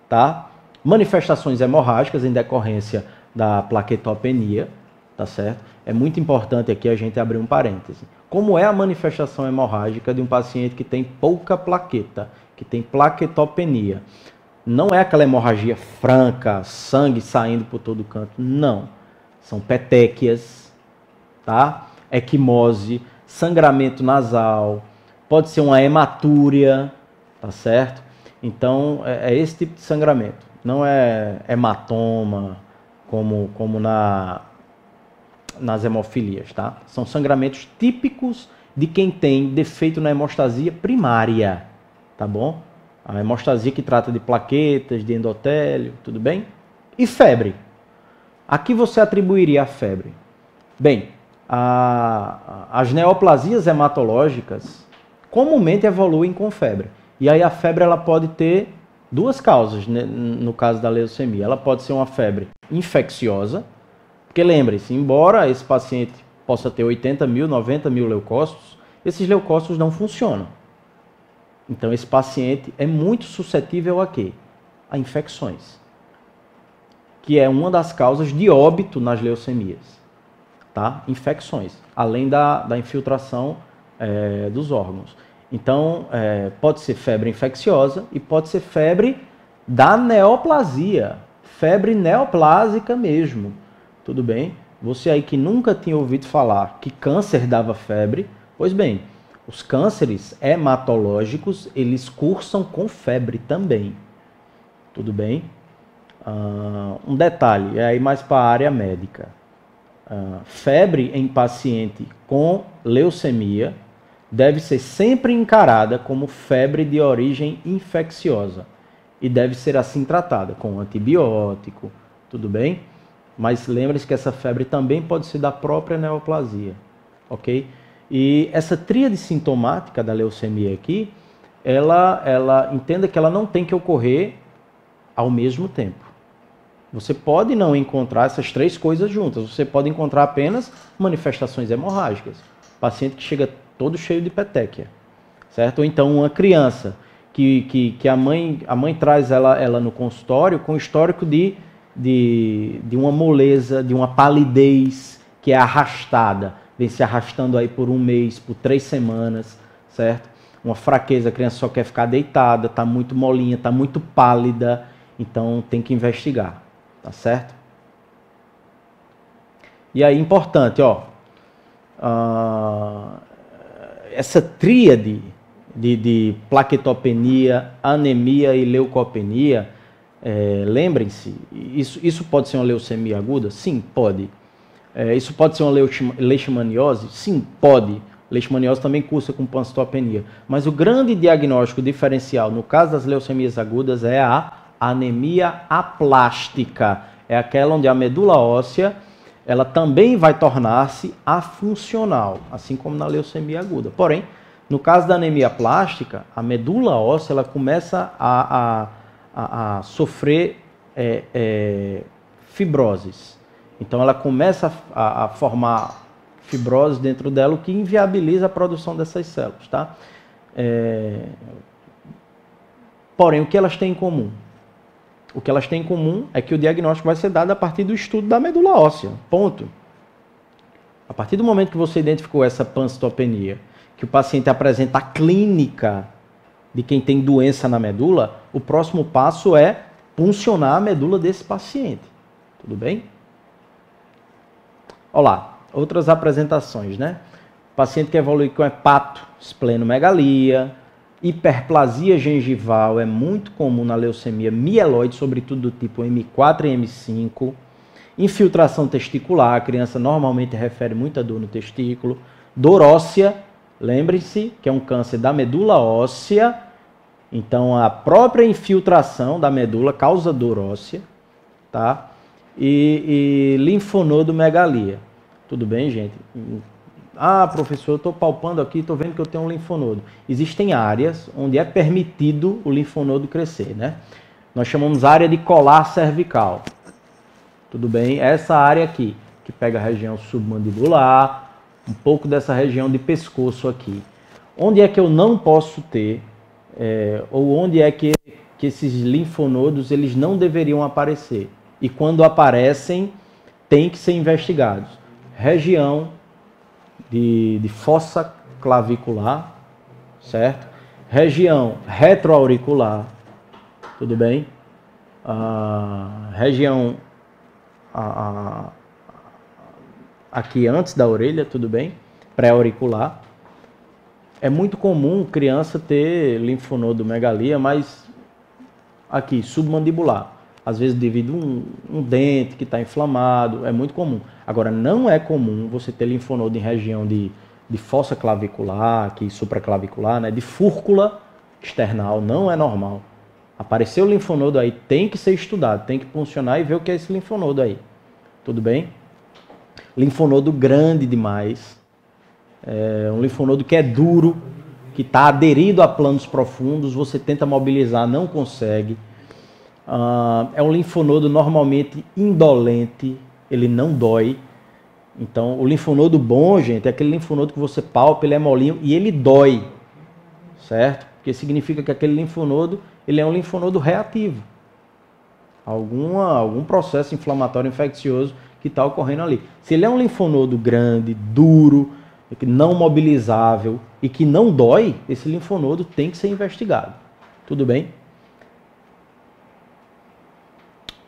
tá? Manifestações hemorrágicas em decorrência da plaquetopenia, tá certo? É muito importante aqui a gente abrir um parêntese. Como é a manifestação hemorrágica de um paciente que tem pouca plaqueta, que tem plaquetopenia? Não é aquela hemorragia franca, sangue saindo por todo canto, não. São petequias, tá? Equimose, sangramento nasal, pode ser uma hematúria, tá certo? Então, é esse tipo de sangramento. Não é hematoma, como nas hemofilias, tá? São sangramentos típicos de quem tem defeito na hemostasia primária, tá bom? A hemostasia que trata de plaquetas, de endotélio, tudo bem? E febre. A que você atribuiria a febre? Bem, as neoplasias hematológicas comumente evoluem com febre. E aí a febre ela pode ter duas causas, né, no caso da leucemia. Ela pode ser uma febre infecciosa, porque lembre-se, embora esse paciente possa ter 80 mil, 90 mil leucócitos, esses leucócitos não funcionam. Então esse paciente é muito suscetível a quê? A infecções. que é uma das causas de óbito nas leucemias, tá? Infecções, além da infiltração dos órgãos. Então, pode ser febre infecciosa e pode ser febre da neoplasia, febre neoplásica mesmo, tudo bem? Você aí que nunca tinha ouvido falar que câncer dava febre, pois bem, os cânceres hematológicos, eles cursam com febre também, tudo bem? Um detalhe, é aí mais para a área médica. Febre em paciente com leucemia deve ser sempre encarada como febre de origem infecciosa e deve ser assim tratada, com antibiótico, tudo bem? Mas lembre-se que essa febre também pode ser da própria neoplasia, ok? E essa tríade sintomática da leucemia aqui, ela entenda que ela não tem que ocorrer ao mesmo tempo. Você pode não encontrar essas três coisas juntas, você pode encontrar apenas manifestações hemorrágicas, paciente que chega todo cheio de petequia, certo? Ou então uma criança que a mãe traz ela no consultório com histórico de uma moleza, de uma palidez que é arrastada, vem se arrastando aí por um mês, por 3 semanas, certo? Uma fraqueza, a criança só quer ficar deitada, está muito molinha, está muito pálida, então tem que investigar, tá certo? E aí, importante, ó, essa tríade de plaquetopenia, anemia e leucopenia, lembrem-se, isso pode ser uma leucemia aguda? Sim, pode. Isso pode ser uma leishmaniose? Sim, pode. Leishmaniose também cursa com pancitopenia. Mas o grande diagnóstico diferencial no caso das leucemias agudas é a anemia aplástica. É aquela onde a medula óssea ela também vai tornar-se afuncional, assim como na leucemia aguda. Porém, no caso da anemia plástica, a medula óssea ela começa a sofrer fibroses. Então, ela começa a formar fibrose dentro dela, o que inviabiliza a produção dessas células. Tá? Porém, o que elas têm em comum? O que elas têm em comum é que o diagnóstico vai ser dado a partir do estudo da medula óssea. Ponto. A partir do momento que você identificou essa pancitopenia, que o paciente apresenta a clínica de quem tem doença na medula, o próximo passo é puncionar a medula desse paciente. Tudo bem? Olha lá, outras apresentações, né? Paciente que evolui com hepato, esplenomegalia, hiperplasia gengival é muito comum na leucemia mieloide, sobretudo do tipo M4 e M5. Infiltração testicular, a criança normalmente refere muita dor no testículo. Dor óssea, lembre-se que é um câncer da medula óssea, então a própria infiltração da medula causa dor óssea, tá? E linfonodomegalia. Tudo bem, gente? Ah, professor, eu estou palpando aqui, estou vendo que eu tenho um linfonodo. Existem áreas onde é permitido o linfonodo crescer, né? Nós chamamos área de colar cervical. Tudo bem? Essa área aqui, que pega a região submandibular, um pouco dessa região de pescoço aqui. Onde é que eu não posso ter, ou onde é que esses linfonodos eles não deveriam aparecer? E quando aparecem, tem que ser investigados. Região de fossa clavicular, certo? Região retroauricular, tudo bem? Região aqui antes da orelha, tudo bem? Pré-auricular. É muito comum criança ter linfonodomegalia, mas aqui, submandibular. Às vezes devido a um dente que está inflamado, é muito comum. Agora, não é comum você ter linfonodo em região de fossa clavicular, aqui supraclavicular, né? De fúrcula external, não é normal. Apareceu o linfonodo aí, tem que ser estudado, tem que funcionar e ver o que é esse linfonodo aí. Tudo bem? Linfonodo grande demais, um linfonodo que é duro, que está aderido a planos profundos, você tenta mobilizar, não consegue. É um linfonodo normalmente indolente, ele não dói. Então, o linfonodo bom, gente, é aquele linfonodo que você palpa, ele é molinho e ele dói, certo? Porque significa que aquele linfonodo, ele é um linfonodo reativo. algum processo inflamatório infeccioso que está ocorrendo ali. Se ele é um linfonodo grande, duro, não mobilizável e que não dói, esse linfonodo tem que ser investigado. Tudo bem?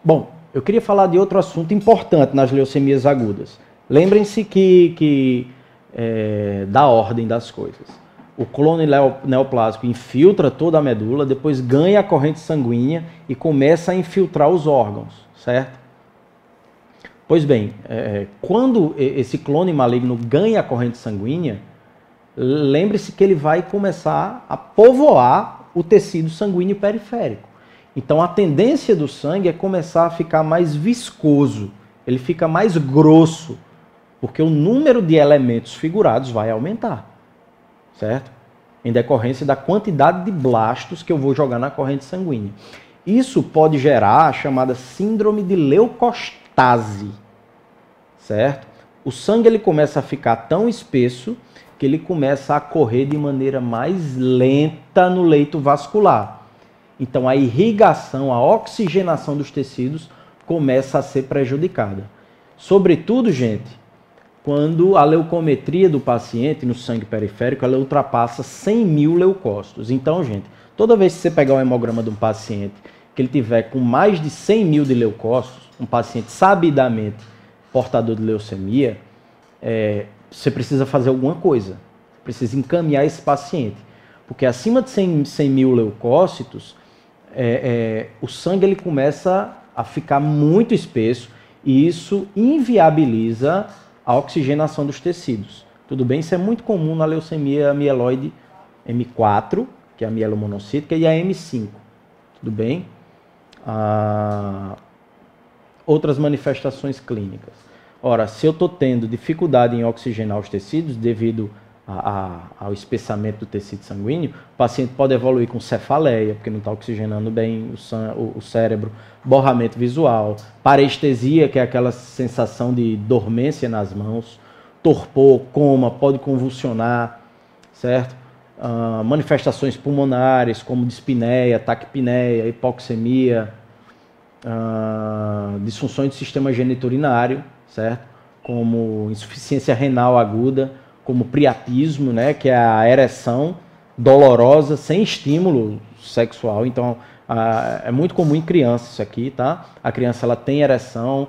Bom, eu queria falar de outro assunto importante nas leucemias agudas. Lembrem-se da ordem das coisas. O clone neoplásico infiltra toda a medula, depois ganha a corrente sanguínea e começa a infiltrar os órgãos, certo? Pois bem, quando esse clone maligno ganha a corrente sanguínea, lembre-se que ele vai começar a povoar o tecido sanguíneo periférico. Então a tendência do sangue é começar a ficar mais viscoso, ele fica mais grosso, porque o número de elementos figurados vai aumentar, certo? Em decorrência da quantidade de blastos que eu vou jogar na corrente sanguínea. Isso pode gerar a chamada síndrome de leucostase, certo? O sangue ele começa a ficar tão espesso que ele começa a correr de maneira mais lenta no leito vascular. Então a irrigação, a oxigenação dos tecidos começa a ser prejudicada. Sobretudo, gente, quando a leucometria do paciente no sangue periférico ela ultrapassa 100 mil leucócitos. Então, gente, toda vez que você pegar um hemograma de um paciente que ele tiver com mais de 100 mil de leucócitos, um paciente sabidamente portador de leucemia, você precisa fazer alguma coisa. Você precisa encaminhar esse paciente. Porque acima de 100 mil leucócitos, o sangue ele começa a ficar muito espesso e isso inviabiliza a oxigenação dos tecidos. Tudo bem? Isso é muito comum na leucemia mieloide M4, que é a mielomonocítica, e a M5. Tudo bem? Outras manifestações clínicas. Ora, se eu estou tendo dificuldade em oxigenar os tecidos devido ao espessamento do tecido sanguíneo, o paciente pode evoluir com cefaleia, porque não está oxigenando bem o cérebro, borramento visual, parestesia, que é aquela sensação de dormência nas mãos, torpor, coma, pode convulsionar, certo? Manifestações pulmonares, como dispneia, taquipneia, hipoxemia, disfunções do sistema geniturinário, certo? Como insuficiência renal aguda, como priapismo, né, que é a ereção dolorosa sem estímulo sexual. Então, é muito comum em crianças isso aqui, tá? A criança ela tem ereção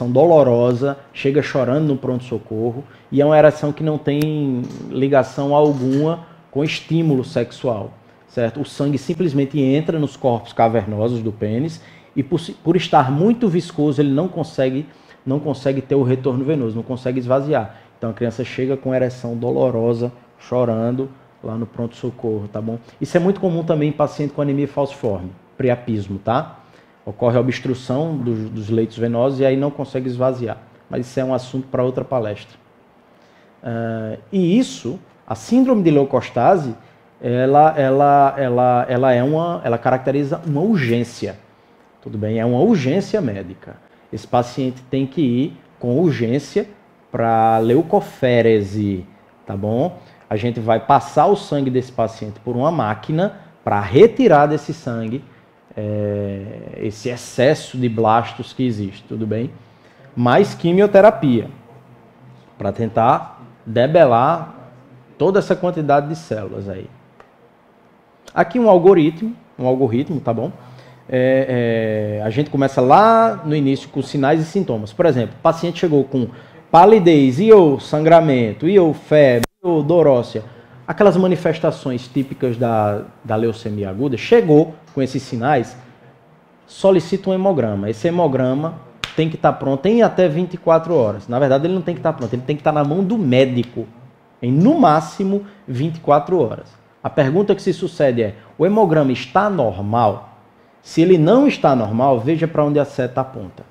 dolorosa, chega chorando no pronto-socorro e é uma ereção que não tem ligação alguma com estímulo sexual, certo? O sangue simplesmente entra nos corpos cavernosos do pênis e por estar muito viscoso ele não consegue ter o retorno venoso, não consegue esvaziar. Então a criança chega com ereção dolorosa, chorando lá no pronto-socorro, tá bom? Isso é muito comum também em paciente com anemia falciforme, priapismo, tá? Ocorre a obstrução dos leitos venosos e aí não consegue esvaziar. Mas isso é um assunto para outra palestra. E isso, a síndrome de leucostase, ela caracteriza uma urgência, tudo bem? É uma urgência médica. Esse paciente tem que ir com urgência para leucoférese, tá bom? A gente vai passar o sangue desse paciente por uma máquina para retirar desse sangue esse excesso de blastos que existe, tudo bem? Mais quimioterapia, para tentar debelar toda essa quantidade de células aí. Aqui um algoritmo, tá bom? A gente começa lá no início com sinais e sintomas. Por exemplo, o paciente chegou com palidez, ou sangramento, ou febre, ou dorócia, aquelas manifestações típicas da leucemia aguda, chegou com esses sinais, solicita um hemograma. Esse hemograma tem que estar pronto em até 24 horas. Na verdade, ele não tem que estar pronto, ele tem que estar na mão do médico em, no máximo, 24 horas. A pergunta que se sucede é, o hemograma está normal? Se ele não está normal, veja para onde a seta aponta.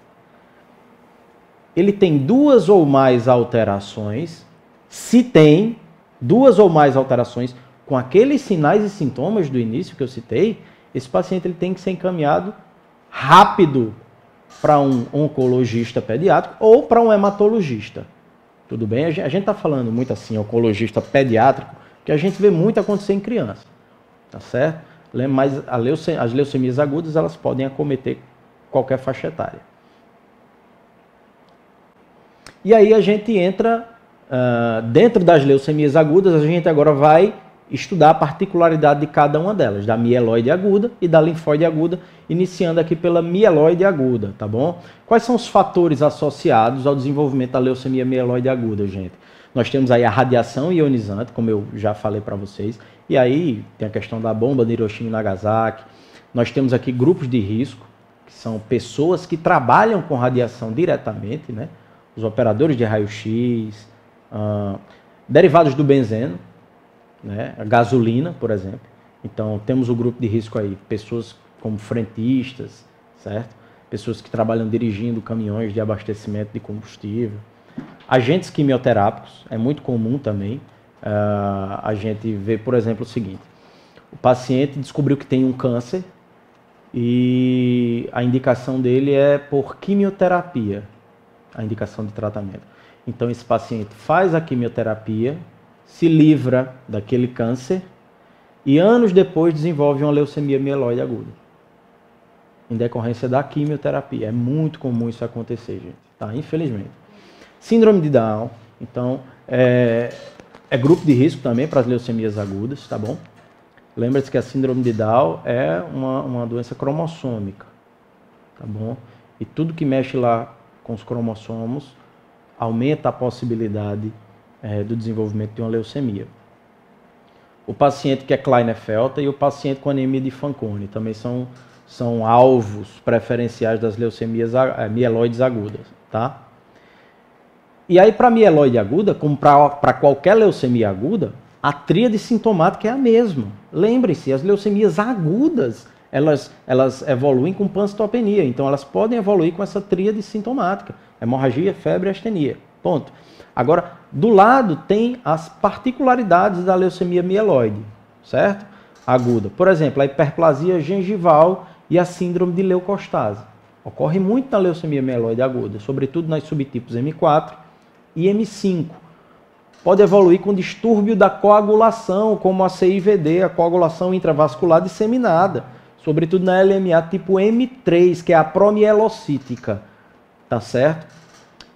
Ele tem duas ou mais alterações. Se tem duas ou mais alterações com aqueles sinais e sintomas do início que eu citei, esse paciente ele tem que ser encaminhado rápido para um oncologista pediátrico ou para um hematologista. Tudo bem? A gente está falando muito assim, oncologista pediátrico, que a gente vê muito acontecer em criança. Tá certo? Mas as leucemias agudas elas podem acometer qualquer faixa etária. E aí a gente entra, dentro das leucemias agudas, a gente agora vai estudar a particularidade de cada uma delas, da mieloide aguda e da linfóide aguda, iniciando aqui pela mieloide aguda, tá bom? Quais são os fatores associados ao desenvolvimento da leucemia mieloide aguda, gente? Nós temos aí a radiação ionizante, como eu já falei para vocês, e aí tem a questão da bomba de Hiroshima e Nagasaki. Nós temos aqui grupos de risco, que são pessoas que trabalham com radiação diretamente, né? Os operadores de raio-x, derivados do benzeno, né? A gasolina, por exemplo. Então, temos o grupo de risco aí, pessoas como frentistas, certo? Pessoas que trabalham dirigindo caminhões de abastecimento de combustível. Agentes quimioterápicos, é muito comum também. A gente vê, por exemplo, o seguinte: o paciente descobriu que tem um câncer e a indicação dele é por quimioterapia, a indicação de tratamento. Então, esse paciente faz a quimioterapia, se livra daquele câncer e anos depois desenvolve uma leucemia mieloide aguda, em decorrência da quimioterapia. É muito comum isso acontecer, gente, tá? Infelizmente. Síndrome de Down, então, é grupo de risco também para as leucemias agudas, tá bom? Lembra-se que a síndrome de Down é uma doença cromossômica, tá bom? E tudo que mexe lá com os cromossomos aumenta a possibilidade do desenvolvimento de uma leucemia. O paciente que é Klinefelter e o paciente com anemia de Fanconi também são alvos preferenciais das leucemias mieloides agudas, tá? E aí, para mieloide aguda, como para qualquer leucemia aguda, a tríade sintomática é a mesma. Lembrem-se, as leucemias agudas, elas evoluem com pancitopenia, então elas podem evoluir com essa tríade sintomática: hemorragia, febre e astenia. Ponto. Agora, do lado tem as particularidades da leucemia mieloide, certo? Aguda. Por exemplo, a hiperplasia gengival e a síndrome de leucostase. Ocorre muito na leucemia mieloide aguda, sobretudo nas subtipos M4 e M5. Pode evoluir com distúrbio da coagulação, como a CIVD, a coagulação intravascular disseminada, sobretudo na LMA tipo M3, que é a promielocítica, tá certo?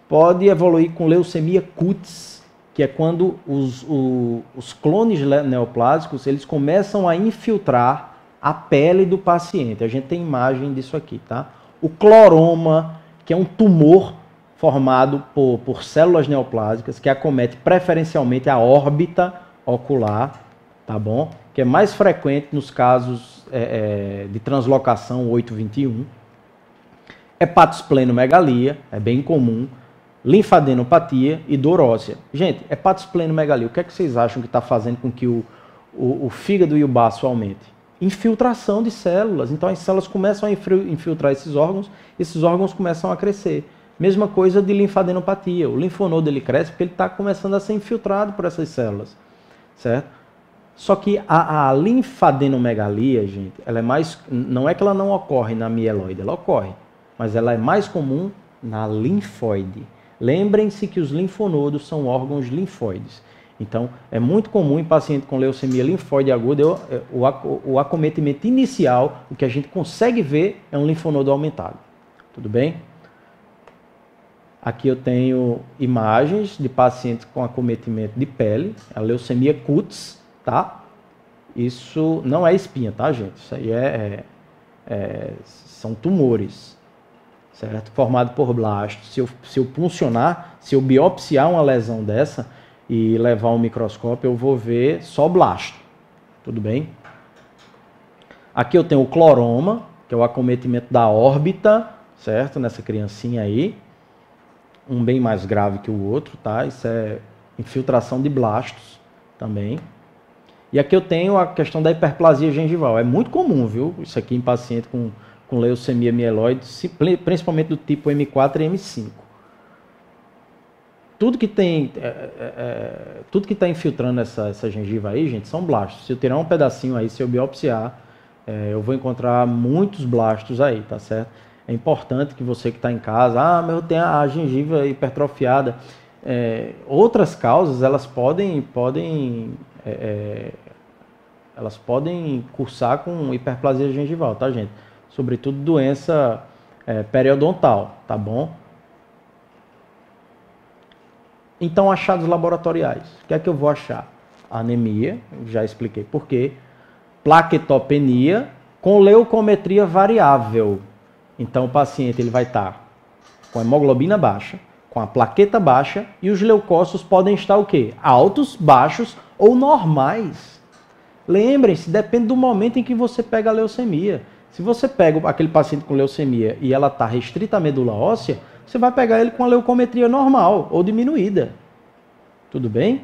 Pode evoluir com leucemia cutis, que é quando os clones neoplásicos eles começam a infiltrar a pele do paciente. A gente tem imagem disso aqui, tá? O cloroma, que é um tumor formado por células neoplásicas, que acomete preferencialmente a órbita ocular, tá bom? Que é mais frequente nos casos de translocação 821. Hepatosplenomegalia, é bem comum. Linfadenopatia e dor óssea. Gente, hepatosplenomegalia, o que é que vocês acham que está fazendo com que o fígado e o baço aumente? Infiltração de células. Então as células começam a infiltrar esses órgãos começam a crescer. Mesma coisa de linfadenopatia. O linfonodo ele cresce porque ele está começando a ser infiltrado por essas células, certo? Só que a linfadenomegalia, gente, ela é mais, não é que ela não ocorre na mieloide, ela ocorre, mas ela é mais comum na linfóide. Lembrem-se que os linfonodos são órgãos linfóides. Então, é muito comum em paciente com leucemia linfóide aguda, o acometimento inicial, o que a gente consegue ver é um linfonodo aumentado. Tudo bem? Aqui eu tenho imagens de pacientes com acometimento de pele, a leucemia cutis, tá? Isso não é espinha, tá, gente? Isso aí são tumores, certo? Formado por blastos. Se eu puncionar, se eu biopsiar uma lesão dessa e levar um microscópio, eu vou ver só blasto. Tudo bem? Aqui eu tenho o cloroma, que é o acometimento da órbita, certo? Nessa criancinha aí. Um bem mais grave que o outro, tá? Isso é infiltração de blastos também. E aqui eu tenho a questão da hiperplasia gengival. É muito comum, viu? Isso aqui em paciente com leucemia mieloide, principalmente do tipo M4 e M5. Tudo que está infiltrando essa gengiva aí, gente, são blastos. Se eu tirar um pedacinho aí, se eu biopsiar, eu vou encontrar muitos blastos aí, tá certo? É importante que você que está em casa, mas eu tenho a gengiva hipertrofiada. Outras causas, elas podem cursar com hiperplasia gengival, tá, gente? Sobretudo doença periodontal, tá bom? Então, achados laboratoriais. O que é que eu vou achar? Anemia, já expliquei por quê. Plaquetopenia com leucometria variável. Então, o paciente ele vai estar com a hemoglobina baixa, com a plaqueta baixa e os leucócitos podem estar o quê? Altos, baixos ou normais. Lembrem-se, depende do momento em que você pega a leucemia. Se você pega aquele paciente com leucemia e ela está restrita à medula óssea, você vai pegar ele com a leucometria normal ou diminuída. Tudo bem?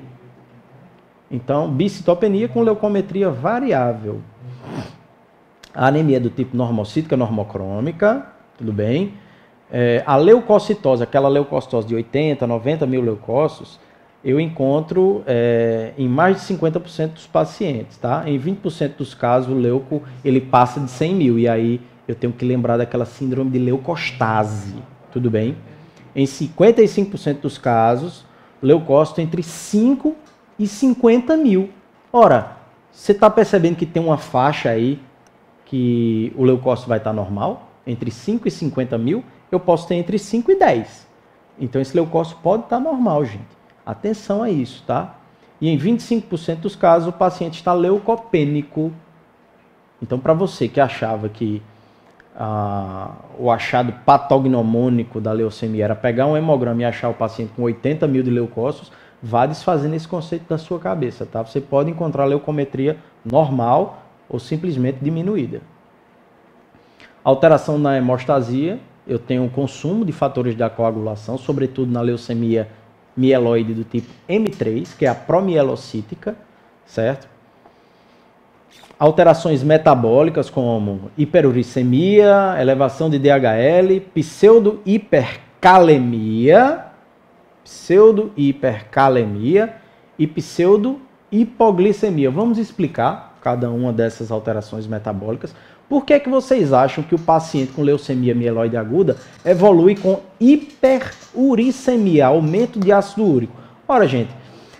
Então, bicitopenia com leucometria variável. A anemia do tipo normocítica, normocrômica, tudo bem? A leucocitose, aquela leucocitose de 80, 90 mil leucócitos, eu encontro em mais de 50% dos pacientes, tá? Em 20% dos casos, o leuco ele passa de 100 mil, e aí eu tenho que lembrar daquela síndrome de leucostase, tudo bem? Em 55% dos casos, leucócito entre 5 e 50 mil. Ora, você está percebendo que tem uma faixa aí que o leucócito vai estar normal? Entre 5 e 50 mil, eu posso ter entre 5 e 10. Então, esse leucócito pode estar normal, gente. Atenção a isso, tá? E em 25% dos casos, o paciente está leucopênico. Então, para você que achava que o achado patognomônico da leucemia era pegar um hemograma e achar o paciente com 80 mil de leucócitos, vá desfazendo esse conceito da sua cabeça, tá? Você pode encontrar leucometria normal ou simplesmente diminuída. Alteração na hemostasia, eu tenho um consumo de fatores da coagulação, sobretudo na leucemia mieloide do tipo M3, que é a promielocítica, certo? Alterações metabólicas como hiperuricemia, elevação de DHL, pseudo-hipercalemia e pseudo-hipoglicemia. Vamos explicar cada uma dessas alterações metabólicas. Por que vocês acham que o paciente com leucemia mieloide aguda evolui com hiperuricemia, aumento de ácido úrico? Ora, gente,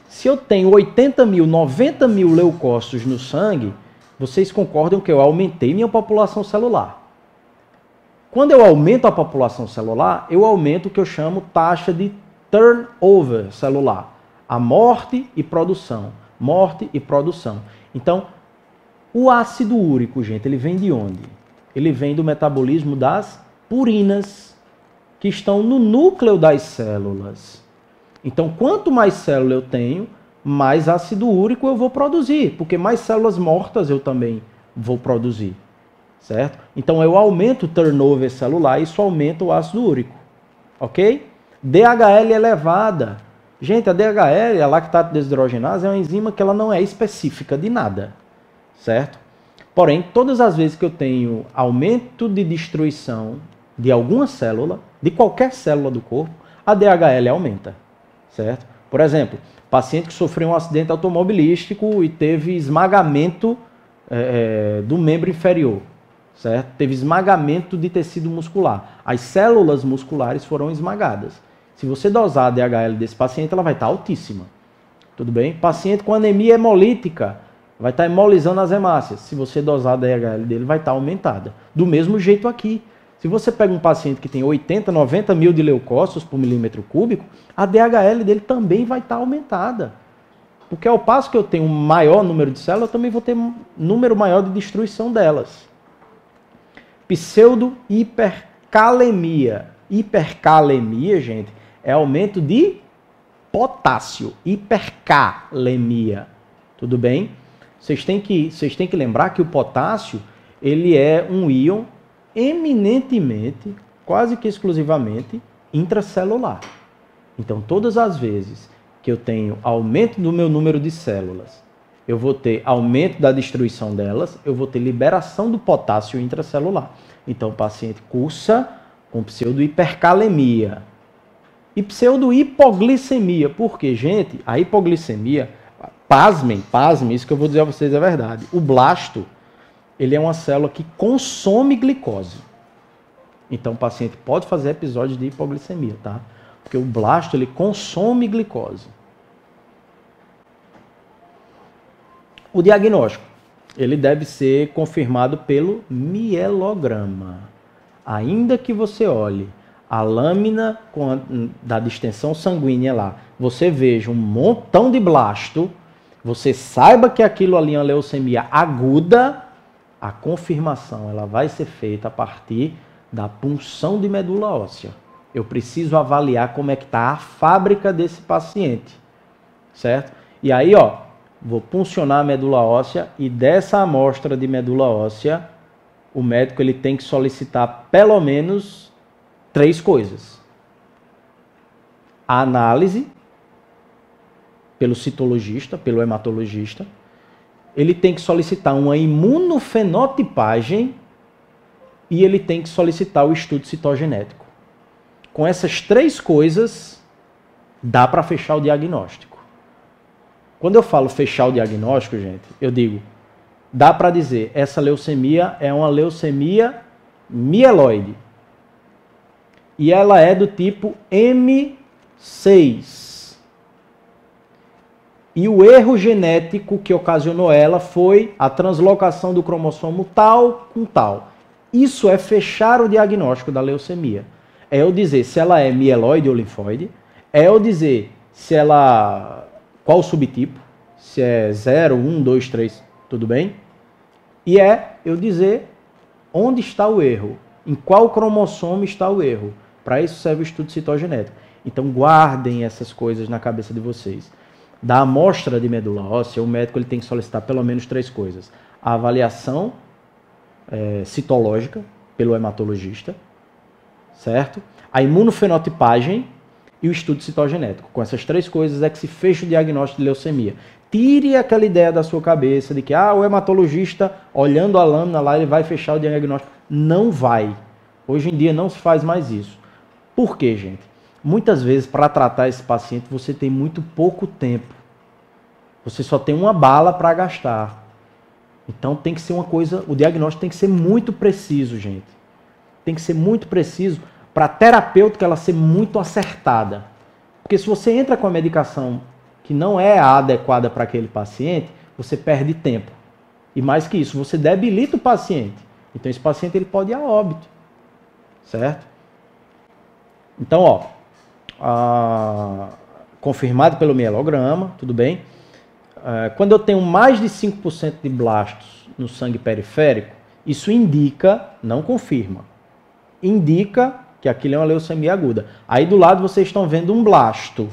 se eu tenho 80 mil, 90 mil leucócitos no sangue, vocês concordam que eu aumentei minha população celular. Quando eu aumento a população celular, eu aumento o que eu chamo taxa de turnover celular. A morte e produção. Morte e produção. Então, o ácido úrico, gente, ele vem de onde? Ele vem do metabolismo das purinas, que estão no núcleo das células. Então, quanto mais célula eu tenho, mais ácido úrico eu vou produzir, porque mais células mortas eu também vou produzir, certo? Então, eu aumento o turnover celular e isso aumenta o ácido úrico, ok? DHL elevada. Gente, a DHL, a lactato desidrogenase, é uma enzima que ela não é específica de nada, certo? Porém, todas as vezes que eu tenho aumento de destruição de alguma célula, de qualquer célula do corpo, a DHL aumenta, certo? Por exemplo, paciente que sofreu um acidente automobilístico e teve esmagamento do membro inferior, certo? Teve esmagamento de tecido muscular. As células musculares foram esmagadas. Se você dosar a DHL desse paciente, ela vai estar altíssima. Tudo bem? Paciente com anemia hemolítica vai estar hemolizando as hemácias. Se você dosar a DHL dele, vai estar aumentada. Do mesmo jeito aqui. Se você pega um paciente que tem 80, 90 mil de leucócitos por milímetro cúbico, a DHL dele também vai estar aumentada. Porque ao passo que eu tenho um maior número de células, eu também vou ter um número maior de destruição delas. Pseudo-hipercalemia. Hipercalemia, gente, é aumento de potássio. Hipercalemia. Tudo bem? Vocês têm que lembrar que o potássio ele é um íon eminentemente, quase que exclusivamente, intracelular. Então, todas as vezes que eu tenho aumento do meu número de células, eu vou ter aumento da destruição delas, eu vou ter liberação do potássio intracelular. Então, o paciente cursa com pseudo-hipercalemia e pseudo-hipoglicemia. Por quê, gente? A hipoglicemia, pasmem, isso que eu vou dizer a vocês é verdade. O blasto, ele é uma célula que consome glicose. Então, o paciente pode fazer episódios de hipoglicemia, tá? Porque o blasto, ele consome glicose. O diagnóstico, ele deve ser confirmado pelo mielograma. ainda que você olhe a lâmina da distensão sanguínea lá, você veja um montão de blasto, você saiba que aquilo ali é uma leucemia aguda, a confirmação ela vai ser feita a partir da punção de medula óssea. Eu preciso avaliar como é que está a fábrica desse paciente, certo? E aí, ó, vou puncionar a medula óssea e dessa amostra de medula óssea, o médico ele tem que solicitar pelo menos 3 coisas. A análise pelo citologista, pelo hematologista. Ele tem que solicitar uma imunofenotipagem e ele tem que solicitar o estudo citogenético. Com essas 3 coisas, dá para fechar o diagnóstico. Quando eu falo fechar o diagnóstico, gente, eu digo, dá para dizer, essa leucemia é uma leucemia mieloide. E ela é do tipo M6. E o erro genético que ocasionou ela foi a translocação do cromossomo tal com tal. Isso é fechar o diagnóstico da leucemia. É eu dizer se ela é mieloide ou linfóide, é eu dizer se ela, qual o subtipo, se é 0, 1, 2, 3, tudo bem? E é eu dizer onde está o erro, em qual cromossomo está o erro. Para isso serve o estudo citogenético. Então guardem essas coisas na cabeça de vocês. Da amostra de medula óssea, o médico ele tem que solicitar pelo menos 3 coisas. A avaliação citológica pelo hematologista, certo? A imunofenotipagem e o estudo citogenético. Com essas 3 coisas é que se fecha o diagnóstico de leucemia. Tire aquela ideia da sua cabeça de que o hematologista, olhando a lâmina lá, ele vai fechar o diagnóstico. Não vai. Hoje em dia não se faz mais isso. Por quê, gente? Muitas vezes, para tratar esse paciente, você tem muito pouco tempo. Você só tem uma bala para gastar. Então tem que ser uma coisa, o diagnóstico tem que ser muito preciso, gente. Tem que ser muito preciso para a terapêutica ela ser muito acertada. Porque se você entra com a medicação que não é a adequada para aquele paciente, você perde tempo. E mais que isso, você debilita o paciente. Então esse paciente ele pode ir a óbito. Certo? Então, ó, confirmado pelo mielograma, tudo bem? Quando eu tenho mais de 5% de blastos no sangue periférico, isso indica, não confirma, indica que aquilo é uma leucemia aguda. Aí do lado vocês estão vendo um blasto,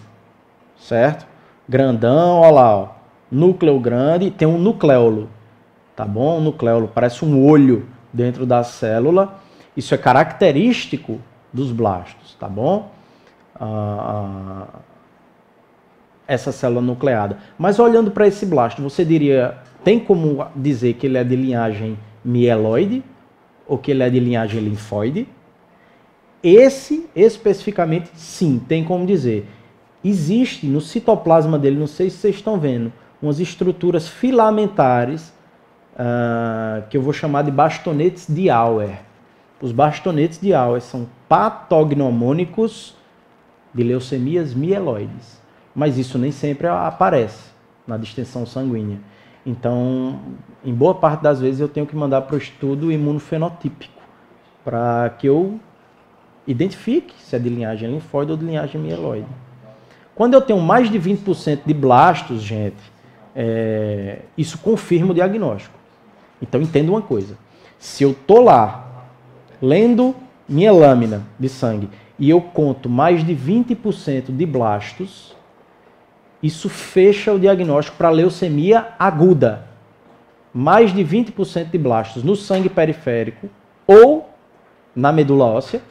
certo? Grandão, olha lá, ó, núcleo grande, tem um nucleolo, tá bom? Um nucleolo parece um olho dentro da célula. Isso é característico dos blastos, tá bom? Essa célula nucleada. Mas olhando para esse blasto, você diria, tem como dizer que ele é de linhagem mieloide ou que ele é de linhagem linfóide? Esse, especificamente, sim, tem como dizer. Existe no citoplasma dele, não sei se vocês estão vendo, umas estruturas filamentares que eu vou chamar de bastonetes de Auer. Os bastonetes de Auer são patognomônicos de leucemias mieloides. Mas isso nem sempre aparece na distensão sanguínea. Então, em boa parte das vezes, eu tenho que mandar para o estudo imunofenotípico, para que eu identifique se é de linhagem linfóide ou de linhagem mieloide. Quando eu tenho mais de 20% de blastos, gente, isso confirma o diagnóstico. Então, entenda uma coisa. Se eu estou lá, lendo minha lâmina de sangue, e eu conto mais de 20% de blastos, isso fecha o diagnóstico para leucemia aguda. Mais de 20% de blastos no sangue periférico ou na medula óssea.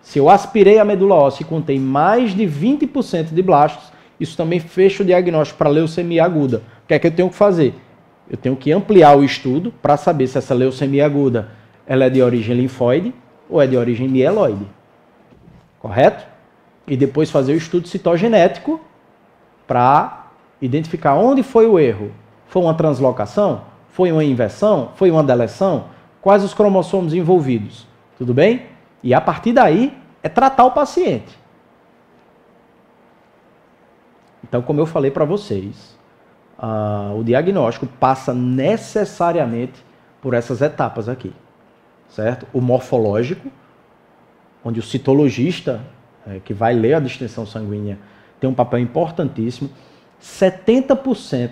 Se eu aspirei a medula óssea e contei mais de 20% de blastos, isso também fecha o diagnóstico para leucemia aguda. O que é que eu tenho que fazer? Eu tenho que ampliar o estudo para saber se essa leucemia aguda ela é de origem linfóide ou é de origem mieloide. Correto? E depois fazer o estudo citogenético para identificar onde foi o erro. Foi uma translocação? Foi uma inversão? Foi uma deleção? Quais os cromossomos envolvidos? Tudo bem? E a partir daí é tratar o paciente. Então, como eu falei para vocês, o diagnóstico passa necessariamente por essas etapas aqui. certo? O morfológico, onde o citologista, que vai ler a distensão sanguínea, tem um papel importantíssimo. 70%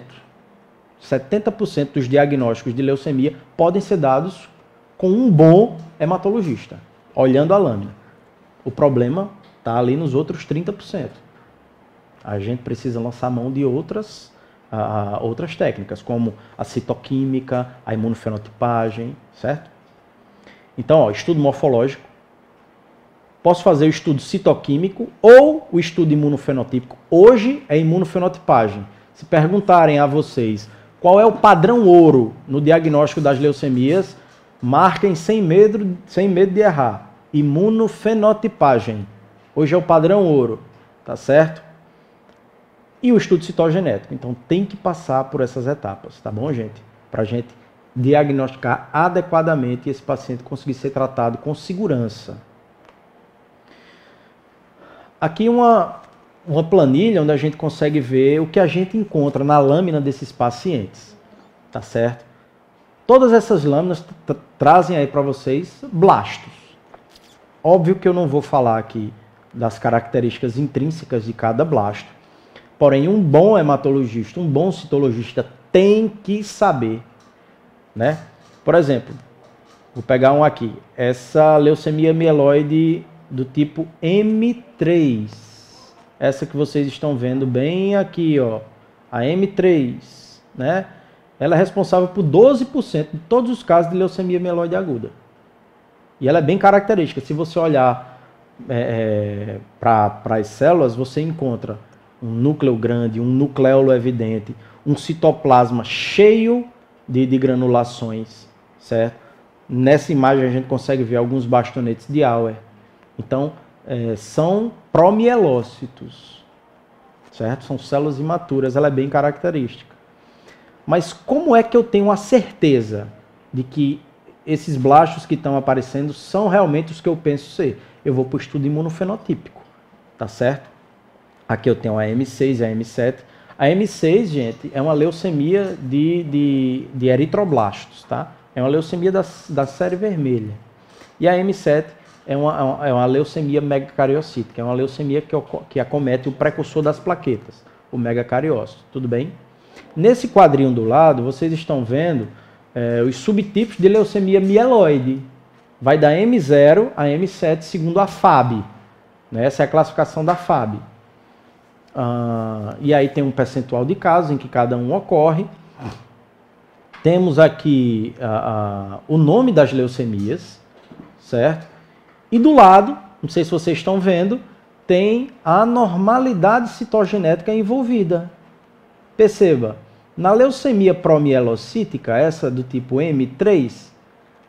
dos diagnósticos de leucemia podem ser dados com um bom hematologista, olhando a lâmina. O problema está ali nos outros 30%. A gente precisa lançar mão de outras técnicas, como a citoquímica, a imunofenotipagem, certo? Então, estudo morfológico. Posso fazer o estudo citoquímico ou o estudo imunofenotípico. Hoje é imunofenotipagem. Se perguntarem a vocês qual é o padrão ouro no diagnóstico das leucemias, marquem sem medo de errar. Imunofenotipagem. Hoje é o padrão ouro, tá certo? E o estudo citogenético. Então tem que passar por essas etapas, tá bom, gente? Para a gente diagnosticar adequadamente e esse paciente conseguir ser tratado com segurança. Aqui uma planilha onde a gente consegue ver o que a gente encontra na lâmina desses pacientes, tá certo? Todas essas lâminas trazem aí para vocês blastos. Óbvio que eu não vou falar aqui das características intrínsecas de cada blasto, porém um bom hematologista, um bom citologista tem que saber, né? Por exemplo, vou pegar um aqui, essa leucemia mieloide do tipo M3, essa que vocês estão vendo bem aqui, ó, a M3, né? Ela é responsável por 12% de todos os casos de leucemia mieloide aguda. E ela é bem característica. Se você olhar para as células, você encontra um núcleo grande, um nucleolo evidente, um citoplasma cheio de granulações, certo? Nessa imagem a gente consegue ver alguns bastonetes de Auer. Então, são promielócitos, certo? São células imaturas, ela é bem característica. Mas como é que eu tenho a certeza de que esses blastos que estão aparecendo são realmente os que eu penso ser? Eu vou para o estudo imunofenotípico, tá certo? Aqui eu tenho a M6 e a M7. A M6, gente, é uma leucemia de eritroblastos, tá? É uma leucemia da série vermelha. E a M7 é uma leucemia megacariocítica, é uma leucemia que acomete o precursor das plaquetas, o megacariócito, tudo bem? Nesse quadrinho do lado, vocês estão vendo os subtipos de leucemia mieloide. Vai da M0 a M7, segundo a FAB. Né? Essa é a classificação da FAB. E aí tem um percentual de casos em que cada um ocorre. Temos aqui o nome das leucemias, certo? E do lado, não sei se vocês estão vendo, tem a anormalidade citogenética envolvida. Perceba, na leucemia promielocítica, essa do tipo M3,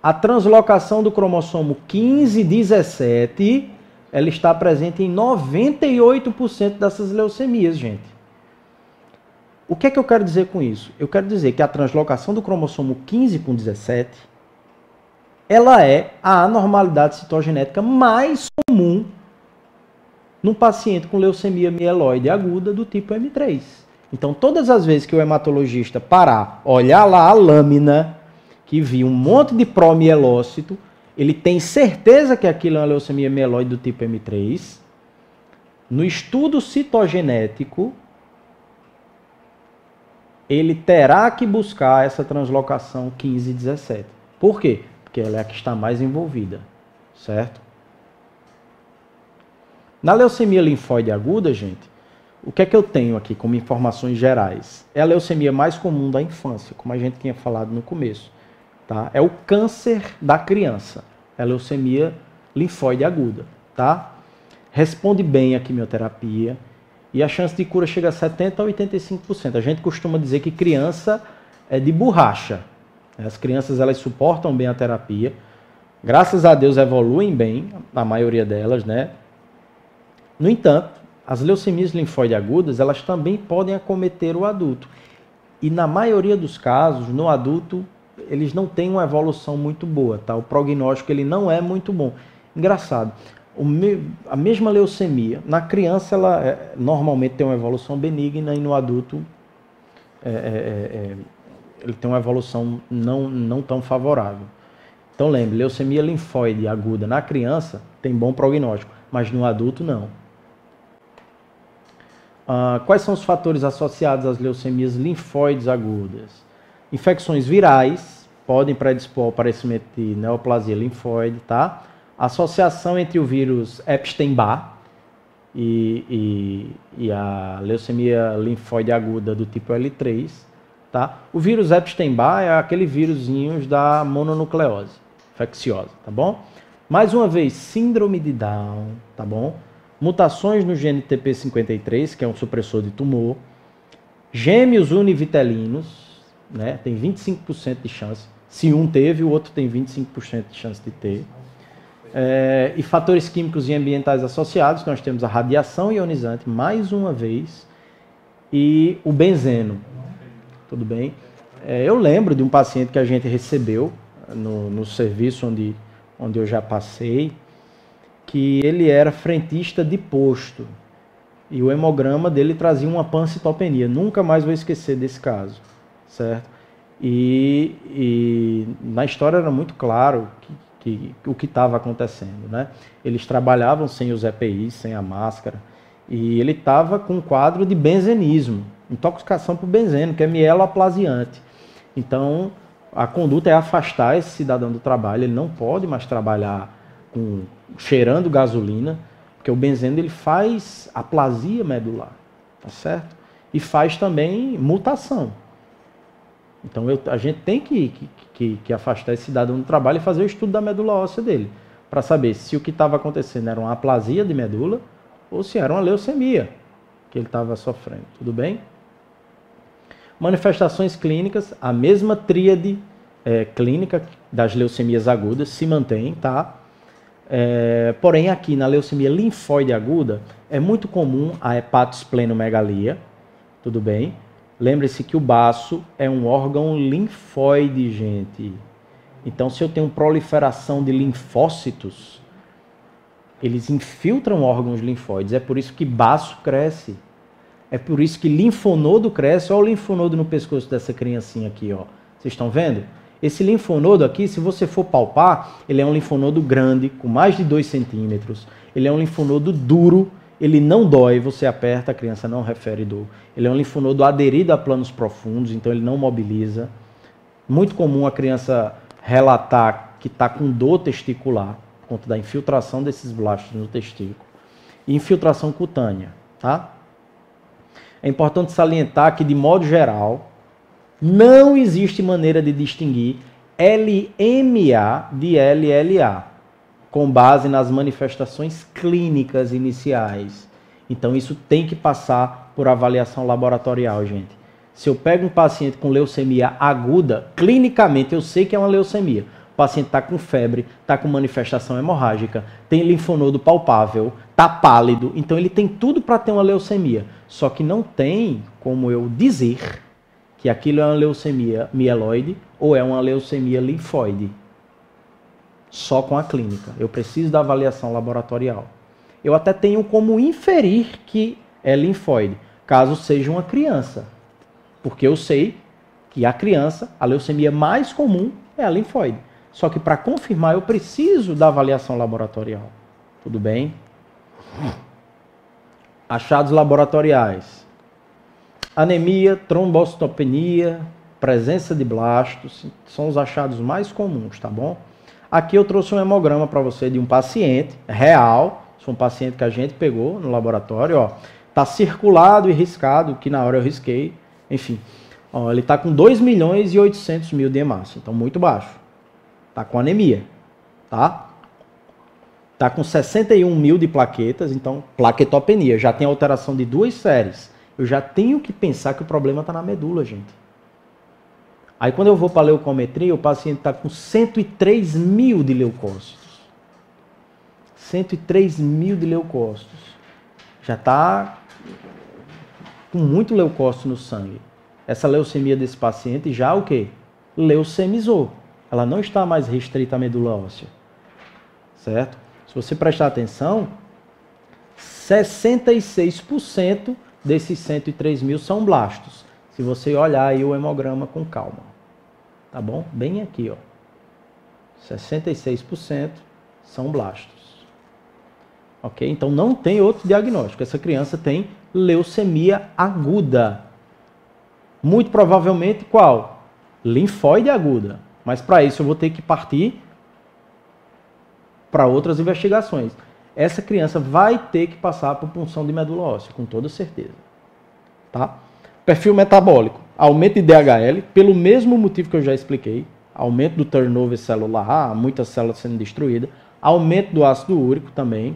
a translocação do cromossomo 15-17, ela está presente em 98% dessas leucemias, gente. O que é que eu quero dizer com isso? Eu quero dizer que a translocação do cromossomo 15 com 17, ela é a anormalidade citogenética mais comum num paciente com leucemia mieloide aguda do tipo M3. Então, todas as vezes que o hematologista parar, olhar lá a lâmina, que viu um monte de promielócito, ele tem certeza que aquilo é uma leucemia mieloide do tipo M3. No estudo citogenético, ele terá que buscar essa translocação 15 e 17. Por quê? Porque ela é a que está mais envolvida, certo? Na leucemia linfóide aguda, gente, o que é que eu tenho aqui como informações gerais? É a leucemia mais comum da infância, como a gente tinha falado no começo. Tá? É o câncer da criança. É a leucemia linfóide aguda. Tá? Responde bem à quimioterapia e a chance de cura chega a 70% a 85%. A gente costuma dizer que criança é de borracha. As crianças elas suportam bem a terapia. Graças a Deus evoluem bem, a maioria delas, né? No entanto, as leucemias linfóide agudas, elas também podem acometer o adulto. E na maioria dos casos, no adulto, eles não têm uma evolução muito boa, tá? O prognóstico ele não é muito bom. Engraçado, a mesma leucemia, na criança ela normalmente tem uma evolução benigna e no adulto ele tem uma evolução não tão favorável. Então lembre, leucemia linfóide aguda na criança tem bom prognóstico, mas no adulto não. Quais são os fatores associados às leucemias linfóides agudas? Infecções virais podem predispor ao aparecimento de neoplasia linfóide, tá? Associação entre o vírus Epstein-Barr e a leucemia linfóide aguda do tipo L3, tá? O vírus Epstein-Barr é aquele vírusinho da mononucleose infecciosa, tá bom? Mais uma vez, síndrome de Down, tá bom? Mutações no gene TP53, que é um supressor de tumor. Gêmeos univitelinos, né? Tem 25% de chance. Se um teve, o outro tem 25% de chance de ter. E fatores químicos e ambientais associados, nós temos a radiação ionizante, mais uma vez, e o benzeno. Tudo bem? Eu lembro de um paciente que a gente recebeu no serviço onde eu já passei, que ele era frentista de posto. E o hemograma dele trazia uma pancitopenia. Nunca mais vou esquecer desse caso. Certo? E na história era muito claro o que estava acontecendo, né? Eles trabalhavam sem os EPIs, sem a máscara, e ele estava com um quadro de benzenismo, intoxicação por benzeno, que é mieloaplasiante. Então, a conduta é afastar esse cidadão do trabalho, ele não pode mais trabalhar cheirando gasolina, porque o benzeno ele faz aplasia medular, tá certo? E faz também mutação. Então a gente tem que afastar esse cidadão do trabalho e fazer o estudo da medula óssea dele, para saber se o que estava acontecendo era uma aplasia de medula ou se era uma leucemia que ele estava sofrendo. Tudo bem? Manifestações clínicas, a mesma tríade clínica das leucemias agudas se mantém, tá? Porém, aqui na leucemia linfóide aguda, é muito comum a hepatosplenomegalia, tudo bem? Lembre-se que o baço é um órgão linfóide, gente. Então, se eu tenho proliferação de linfócitos, eles infiltram órgãos linfóides. É por isso que baço cresce. É por isso que linfonodo cresce. Olha o linfonodo no pescoço dessa criancinha aqui, ó. Vocês estão vendo? Esse linfonodo aqui, se você for palpar, ele é um linfonodo grande, com mais de 2 centímetros. Ele é um linfonodo duro, ele não dói, você aperta, a criança não refere dor. Ele é um linfonodo aderido a planos profundos, então ele não mobiliza. Muito comum a criança relatar que está com dor testicular, por conta da infiltração desses blastos no testículo. E infiltração cutânea, tá? É importante salientar que, de modo geral, não existe maneira de distinguir LMA de LLA, com base nas manifestações clínicas iniciais. Então, isso tem que passar por avaliação laboratorial, gente. Se eu pego um paciente com leucemia aguda, clinicamente eu sei que é uma leucemia. O paciente está com febre, está com manifestação hemorrágica, tem linfonodo palpável, está pálido, então ele tem tudo para ter uma leucemia. Só que não tem como eu dizer que aquilo é uma leucemia mieloide ou é uma leucemia linfóide. Só com a clínica. Eu preciso da avaliação laboratorial. Eu até tenho como inferir que é linfóide, caso seja uma criança. Porque eu sei que a criança, a leucemia mais comum é a linfóide. Só que para confirmar eu preciso da avaliação laboratorial. Tudo bem? Achados laboratoriais. Anemia, trombocitopenia, presença de blastos, são os achados mais comuns, tá bom? Aqui eu trouxe um hemograma para você de um paciente real, foi um paciente que a gente pegou no laboratório, ó. Tá circulado e riscado, que na hora eu risquei, enfim. Ó, ele tá com 2.800.000 de hemácia, então muito baixo. Tá com anemia, tá? Tá com 61.000 de plaquetas, então plaquetopenia, já tem alteração de 2 séries. Eu já tenho que pensar que o problema está na medula, gente. Aí quando eu vou para a leucometria, o paciente está com 103.000 de leucócitos. 103.000 de leucócitos. Já está com muito leucócito no sangue. Essa leucemia desse paciente já o quê? Leucemizou. Ela não está mais restrita à medula óssea. Certo? Se você prestar atenção, 66% desses 103.000 são blastos. Se você olhar aí o hemograma com calma. Tá bom? Bem aqui, ó. 66% são blastos. Ok? Então não tem outro diagnóstico. Essa criança tem leucemia aguda. Muito provavelmente qual? Linfóide aguda. Mas para isso eu vou ter que partir para outras investigações. Essa criança vai ter que passar por punção de medula óssea, com toda certeza. Tá? Perfil metabólico. Aumento de DHL, pelo mesmo motivo que eu já expliquei. Aumento do turnover celular, muitas células sendo destruídas. Aumento do ácido úrico também.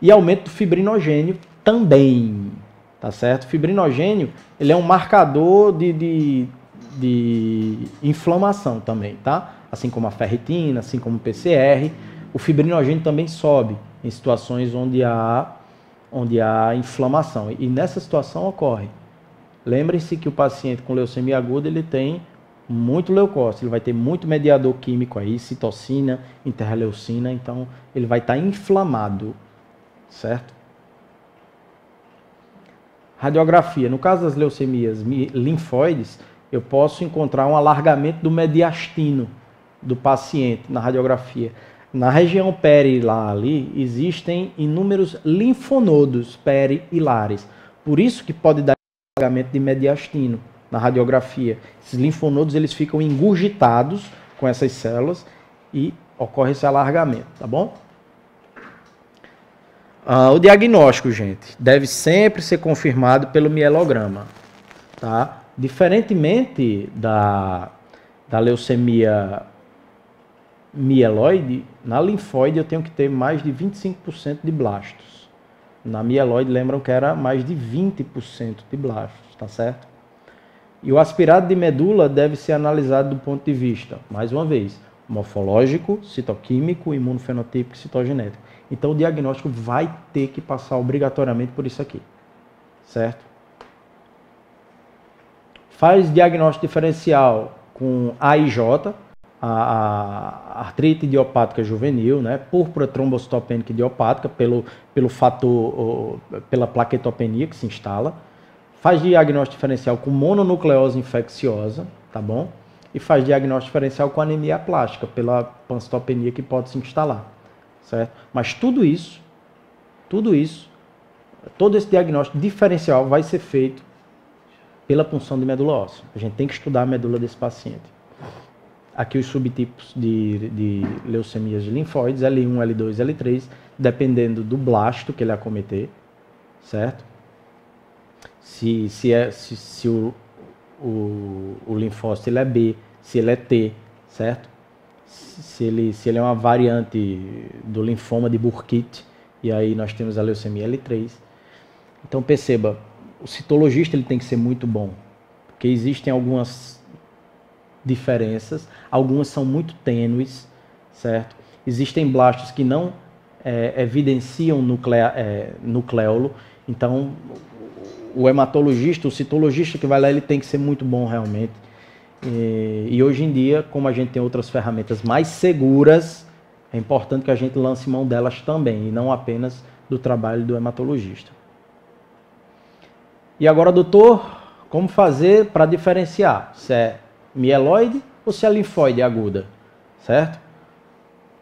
E aumento do fibrinogênio também. Tá certo? O fibrinogênio, ele é um marcador de inflamação também, tá? Assim como a ferritina, assim como o PCR. O fibrinogênio também sobe em situações onde há inflamação. E nessa situação ocorre. Lembrem-se que o paciente com leucemia aguda, ele tem muito leucócito, ele vai ter muito mediador químico aí, citocina, interleucina, então ele vai estar inflamado, certo? Radiografia. No caso das leucemias linfóides, eu posso encontrar um alargamento do mediastino do paciente na radiografia. Na região perihilar ali, existem inúmeros linfonodos perihilares. Por isso que pode dar alargamento de mediastino na radiografia. Esses linfonodos, eles ficam engurgitados com essas células e ocorre esse alargamento, tá bom? O diagnóstico, gente, deve sempre ser confirmado pelo mielograma, tá? Diferentemente da leucemia mieloide, na linfóide eu tenho que ter mais de 25% de blastos. Na mieloide, lembram que era mais de 20% de blastos, tá certo? E o aspirado de medula deve ser analisado do ponto de vista, mais uma vez, morfológico, citoquímico, imunofenotípico e citogenético. Então o diagnóstico vai ter que passar obrigatoriamente por isso aqui, certo? Faz diagnóstico diferencial com AIJ, a artrite idiopática juvenil, né? Púrpura trombocitopênica idiopática, pelo fator, pela plaquetopenia que se instala. Faz diagnóstico diferencial com mononucleose infecciosa, tá bom? E faz diagnóstico diferencial com anemia plástica, pela pancitopenia que pode se instalar, certo? Mas tudo isso, todo esse diagnóstico diferencial vai ser feito pela punção de medula óssea. A gente tem que estudar a medula desse paciente. Aqui os subtipos de leucemias de linfóides, L1, L2, L3, dependendo do blasto que ele acometer, certo? Se o linfócito ele é B, se ele é T, certo? Se ele é uma variante do linfoma de Burkitt, e aí nós temos a leucemia L3. Então perceba, o citologista ele tem que ser muito bom, porque existem algumas diferenças, algumas são muito tênues, certo? Existem blastos que não evidenciam nucleolo, então o hematologista, o citologista que vai lá, ele tem que ser muito bom realmente. E hoje em dia, como a gente tem outras ferramentas mais seguras, é importante que a gente lance mão delas também, e não apenas do trabalho do hematologista. E agora, doutor, como fazer para diferenciar se é mieloide ou se é linfóide aguda, certo?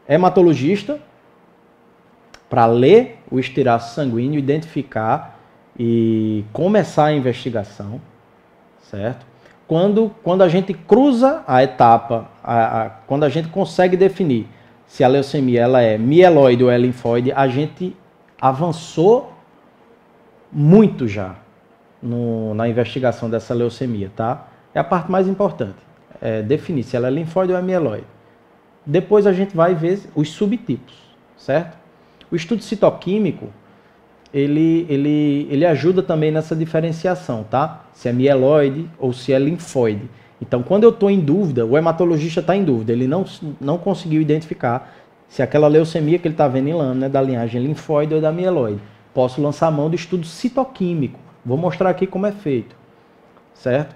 Hematologista, para ler o estiraço sanguíneo, identificar e começar a investigação, certo? Quando a gente cruza a etapa, quando a gente consegue definir se a leucemia ela é mieloide ou é linfóide, a gente avançou muito já na investigação dessa leucemia, tá? É a parte mais importante, definir se ela é linfóide ou é mieloide. Depois a gente vai ver os subtipos, certo? O estudo citoquímico, ele ajuda também nessa diferenciação, tá? Se é mieloide ou se é linfóide. Então, quando eu estou em dúvida, o hematologista está em dúvida, ele não conseguiu identificar se aquela leucemia que ele está vendo em lâmina é da linhagem linfóide ou da mieloide. Posso lançar a mão do estudo citoquímico. Vou mostrar aqui como é feito, certo?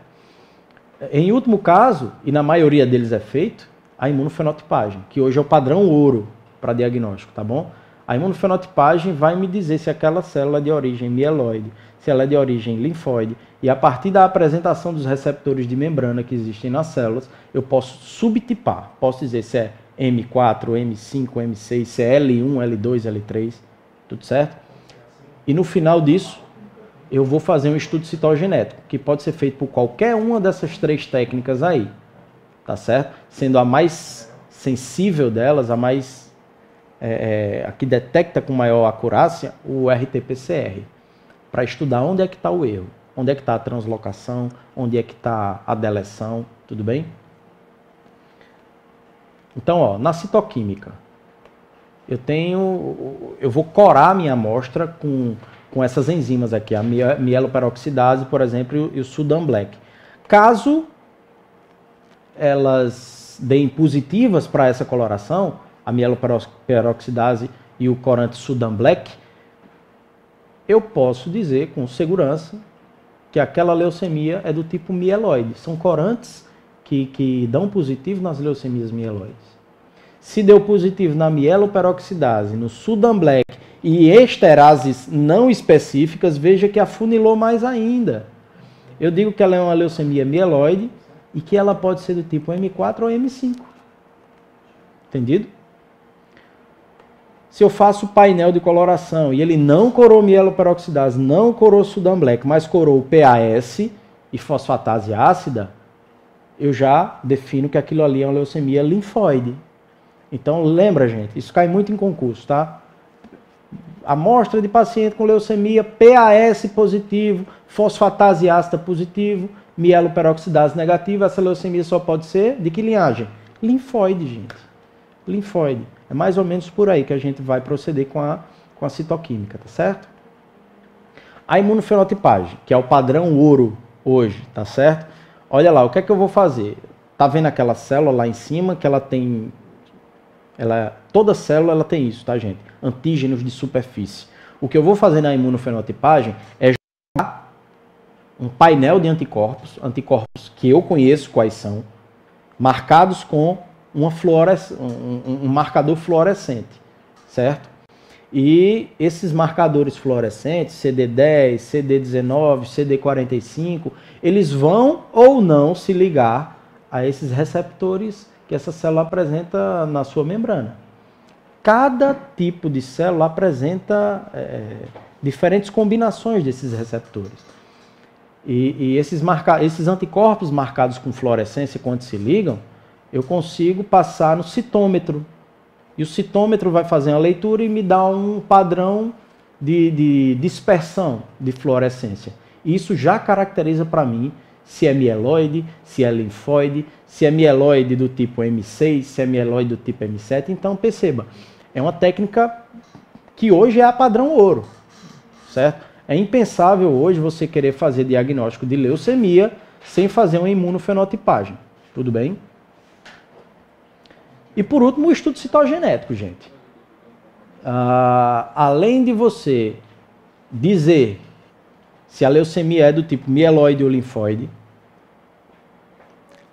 Em último caso, e na maioria deles é feito, a imunofenotipagem, que hoje é o padrão ouro para diagnóstico, tá bom? A imunofenotipagem vai me dizer se aquela célula é de origem mieloide, se ela é de origem linfóide, e a partir da apresentação dos receptores de membrana que existem nas células, eu posso subtipar, posso dizer se é M4, M5, M6, se é L1, L2, L3, tudo certo? E no final disso, eu vou fazer um estudo citogenético, que pode ser feito por qualquer uma dessas 3 técnicas aí, tá certo? Sendo a mais sensível delas, a mais a que detecta com maior acurácia, o RT-PCR, para estudar onde é que está o erro, onde é que está a translocação, onde é que está a deleção, tudo bem? Então, ó, na citoquímica, eu vou corar a minha amostra com essas enzimas aqui, a mieloperoxidase, por exemplo, e o Sudan Black. Caso elas deem positivas para essa coloração, a mieloperoxidase e o corante Sudan Black, eu posso dizer com segurança que aquela leucemia é do tipo mieloide. São corantes que dão positivo nas leucemias mieloides. Se deu positivo na mieloperoxidase, no Sudan Black e esterases não específicas, veja que afunilou mais ainda. Eu digo que ela é uma leucemia mieloide e que ela pode ser do tipo M4 ou M5. Entendido? Se eu faço painel de coloração e ele não corou mieloperoxidase, não corou Sudan Black, mas corou o PAS e fosfatase ácida, eu já defino que aquilo ali é uma leucemia linfóide. Então, lembra, gente, isso cai muito em concurso, tá? Amostra de paciente com leucemia, PAS positivo, fosfatase ácida positivo, mieloperoxidase negativa, essa leucemia só pode ser de que linhagem? Linfóide, gente. Linfóide. É mais ou menos por aí que a gente vai proceder com a citoquímica, tá certo? A imunofenotipagem, que é o padrão ouro hoje, tá certo? Olha lá, o que é que eu vou fazer? Tá vendo aquela célula lá em cima que ela tem... toda célula ela tem isso, tá, gente? Antígenos de superfície. O que eu vou fazer na imunofenotipagem é jogar um painel de anticorpos que eu conheço quais são, marcados com um marcador fluorescente, certo? E esses marcadores fluorescentes, CD10, CD19, CD45, eles vão ou não se ligar a esses receptores que essa célula apresenta na sua membrana. Cada tipo de célula apresenta diferentes combinações desses receptores. E esses anticorpos marcados com fluorescência, quando se ligam, eu consigo passar no citômetro. E o citômetro vai fazer uma leitura e me dá um padrão de dispersão de fluorescência. Isso já caracteriza para mim se é mieloide, se é linfóide, se é mieloide do tipo M6, se é mieloide do tipo M7. Então, perceba, é uma técnica que hoje é a padrão ouro, certo? É impensável hoje você querer fazer diagnóstico de leucemia sem fazer uma imunofenotipagem. Tudo bem? E por último, o estudo citogenético, gente. Além de você dizer se a leucemia é do tipo mieloide ou linfóide,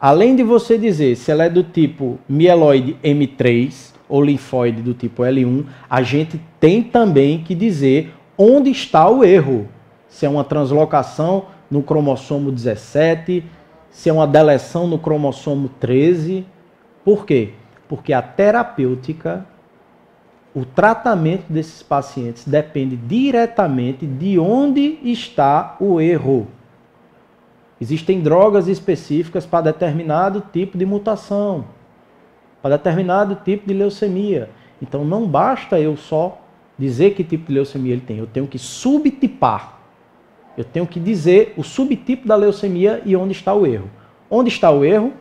além de você dizer se ela é do tipo mieloide M3 ou linfóide do tipo L1, a gente tem também que dizer onde está o erro. Se é uma translocação no cromossomo 17, se é uma deleção no cromossomo 13. Por quê? Porque a terapêutica, o tratamento desses pacientes depende diretamente de onde está o erro. Existem drogas específicas para determinado tipo de mutação, para determinado tipo de leucemia. Então não basta eu só dizer que tipo de leucemia ele tem, eu tenho que subtipar. Eu tenho que dizer o subtipo da leucemia e onde está o erro. Onde está o erro?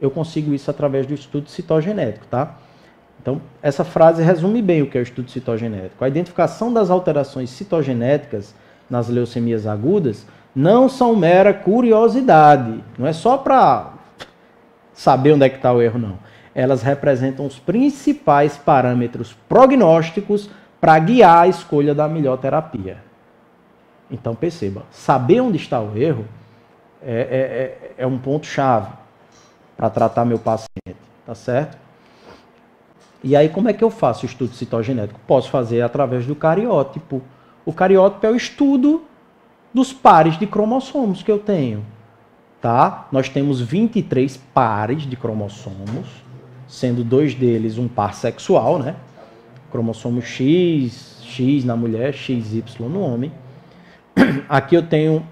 Eu consigo isso através do estudo citogenético, tá? Então, essa frase resume bem o que é o estudo citogenético. A identificação das alterações citogenéticas nas leucemias agudas não são mera curiosidade. Não é só para saber onde é que está o erro, não. Elas representam os principais parâmetros prognósticos para guiar a escolha da melhor terapia. Então, perceba, saber onde está o erro é um ponto-chave para tratar meu paciente, tá certo? E aí, como é que eu faço o estudo citogenético? Posso fazer através do cariótipo. O cariótipo é o estudo dos pares de cromossomos que eu tenho, tá? Nós temos 23 pares de cromossomos, sendo 2 deles um par sexual, né? Cromossomo X na mulher, XY no homem. Aqui eu tenho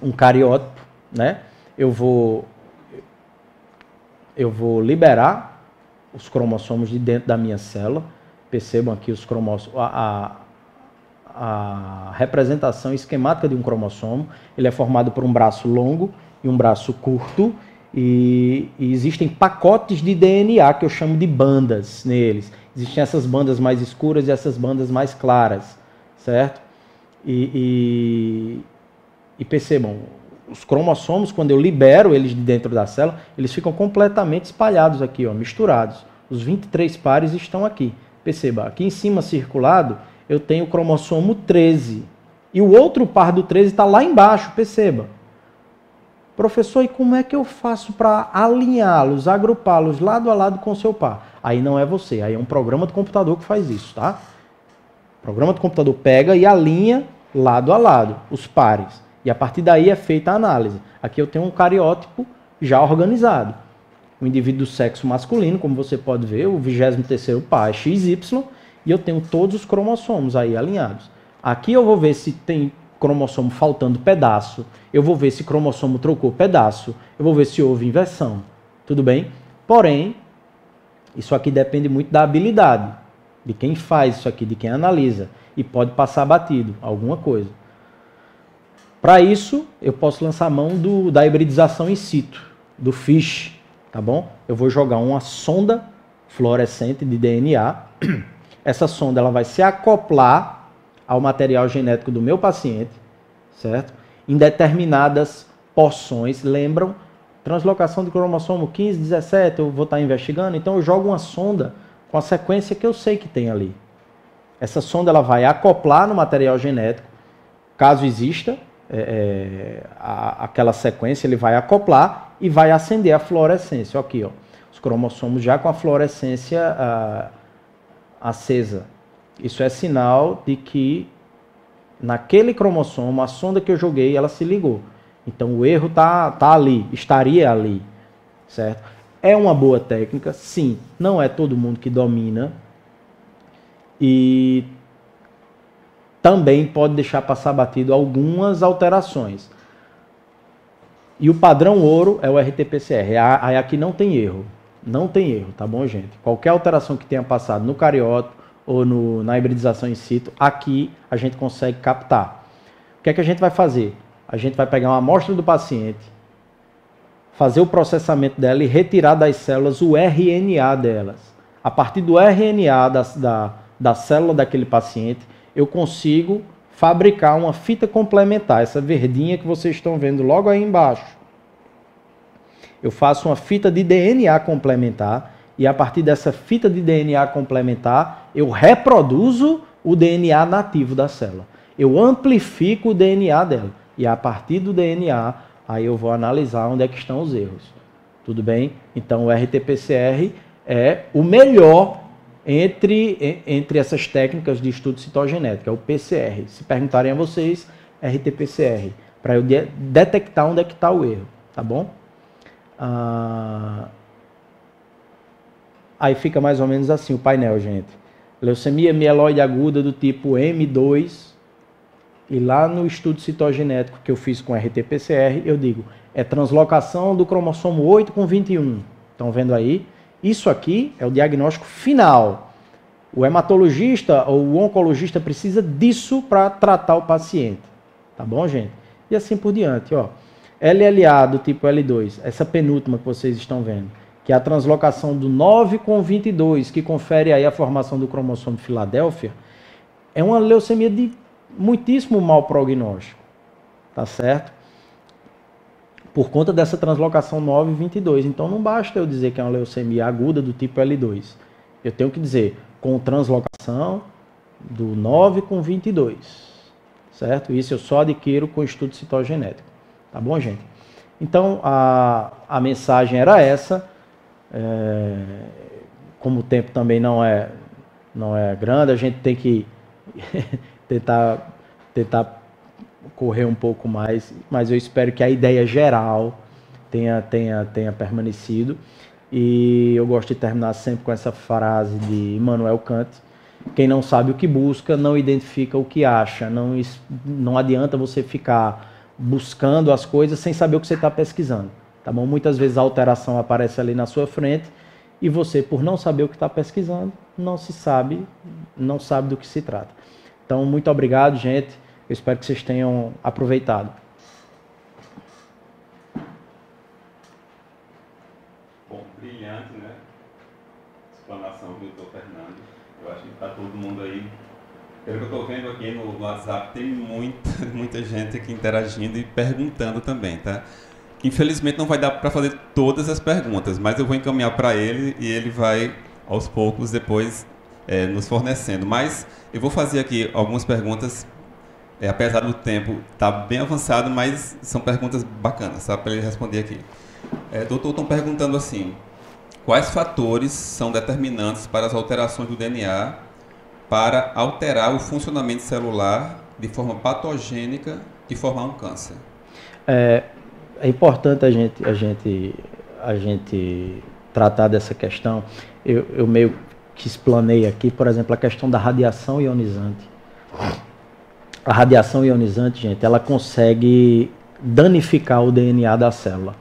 um cariótipo, né? Eu vou liberar os cromossomos de dentro da minha célula. Percebam aqui os cromossomos, a representação esquemática de um cromossomo. Ele é formado por um braço longo e um braço curto, e existem pacotes de DNA que eu chamo de bandas neles. Existem essas bandas mais escuras e essas bandas mais claras, certo? E percebam, os cromossomos, quando eu libero eles de dentro da célula, eles ficam completamente espalhados aqui, ó, misturados. Os 23 pares estão aqui. Perceba, aqui em cima circulado, eu tenho o cromossomo 13. E o outro par do 13 está lá embaixo, perceba. Professor, e como é que eu faço para alinhá-los, agrupá-los lado a lado com o seu par? Aí não é você, aí é um programa do computador que faz isso, tá? O programa do computador pega e alinha lado a lado os pares. E a partir daí é feita a análise. Aqui eu tenho um cariótipo já organizado. O indivíduo do sexo masculino, como você pode ver, o 23º par é XY, e eu tenho todos os cromossomos aí alinhados. Aqui eu vou ver se tem cromossomo faltando pedaço, eu vou ver se cromossomo trocou pedaço, eu vou ver se houve inversão, tudo bem? Porém, isso aqui depende muito da habilidade, de quem faz isso aqui, de quem analisa, e pode passar batido, alguma coisa. Para isso, eu posso lançar a mão da hibridização in situ, do FISH, tá bom? Eu vou jogar uma sonda fluorescente de DNA, essa sonda ela vai se acoplar ao material genético do meu paciente, certo? Em determinadas porções, lembram? Translocação do cromossomo 15, 17, eu vou estar investigando, então eu jogo uma sonda com a sequência que eu sei que tem ali. Essa sonda ela vai acoplar no material genético, caso exista aquela sequência, ele vai acoplar e vai acender a fluorescência. Aqui, ó, os cromossomos já com a fluorescência acesa. Isso é sinal de que naquele cromossomo, a sonda que eu joguei, ela se ligou. Então o erro tá ali, estaria ali, certo? É uma boa técnica, sim, não é todo mundo que domina. E também pode deixar passar batido algumas alterações. E o padrão ouro é o RT-PCR. Aí aqui não tem erro. Não tem erro, tá bom, gente? Qualquer alteração que tenha passado no cariótipo ou na hibridização in situ, aqui a gente consegue captar. O que é que a gente vai fazer? A gente vai pegar uma amostra do paciente, fazer o processamento dela e retirar das células o RNA delas. A partir do RNA da célula daquele paciente, eu consigo fabricar uma fita complementar, essa verdinha que vocês estão vendo logo aí embaixo. Eu faço uma fita de DNA complementar e a partir dessa fita de DNA complementar, eu reproduzo o DNA nativo da célula. Eu amplifico o DNA dela e a partir do DNA, aí eu vou analisar onde é que estão os erros. Tudo bem? Então o RT-PCR é o melhor entre essas técnicas de estudo citogenético, é o PCR. Se perguntarem a vocês, RT-PCR, para eu detectar onde é que está o erro, tá bom? Aí fica mais ou menos assim o painel, gente. Leucemia mieloide aguda do tipo M2, e lá no estudo citogenético que eu fiz com RT-PCR, eu digo, é translocação do cromossomo 8 com 21. Estão vendo aí? Isso aqui é o diagnóstico final. O hematologista ou o oncologista precisa disso para tratar o paciente. Tá bom, gente? E assim por diante, ó. LLA do tipo L2, essa penúltima que vocês estão vendo, que é a translocação do 9 com 22, que confere aí a formação do cromossomo Filadélfia, é uma leucemia de muitíssimo mau prognóstico. Tá certo? Por conta dessa translocação 9 e 22. Então não basta eu dizer que é uma leucemia aguda do tipo L2. Eu tenho que dizer com translocação do 9 com 22. Certo? Isso eu só adquiro com estudo citogenético. Tá bom, gente? Então a mensagem era essa. Como o tempo também não é grande, a gente tem que tentar correr um pouco mais, mas eu espero que a ideia geral tenha permanecido. E eu gosto de terminar sempre com essa frase de Immanuel Kant: quem não sabe o que busca, não identifica o que acha. Não adianta você ficar buscando as coisas sem saber o que você está pesquisando. Tá bom? Muitas vezes a alteração aparece ali na sua frente e você, por não saber o que está pesquisando, não sabe do que se trata. Então, muito obrigado, gente. Eu espero que vocês tenham aproveitado. Bom, brilhante, né? Explanação do doutor Fernando. Eu acho que está todo mundo aí. Pelo que eu estou vendo aqui no WhatsApp, tem muita gente aqui interagindo e perguntando também, tá? Infelizmente não vai dar para fazer todas as perguntas, mas eu vou encaminhar para ele e ele vai, aos poucos, depois nos fornecendo. Mas eu vou fazer aqui algumas perguntas, apesar do tempo estar bem avançado, mas são perguntas bacanas, sabe, para ele responder aqui. Doutor, estão perguntando assim: quais fatores são determinantes para as alterações do DNA para alterar o funcionamento celular de forma patogênica e formar um câncer? É importante a gente tratar dessa questão. Eu meio que explanei aqui, por exemplo, a questão da radiação ionizante. A radiação ionizante, gente, ela consegue danificar o DNA da célula.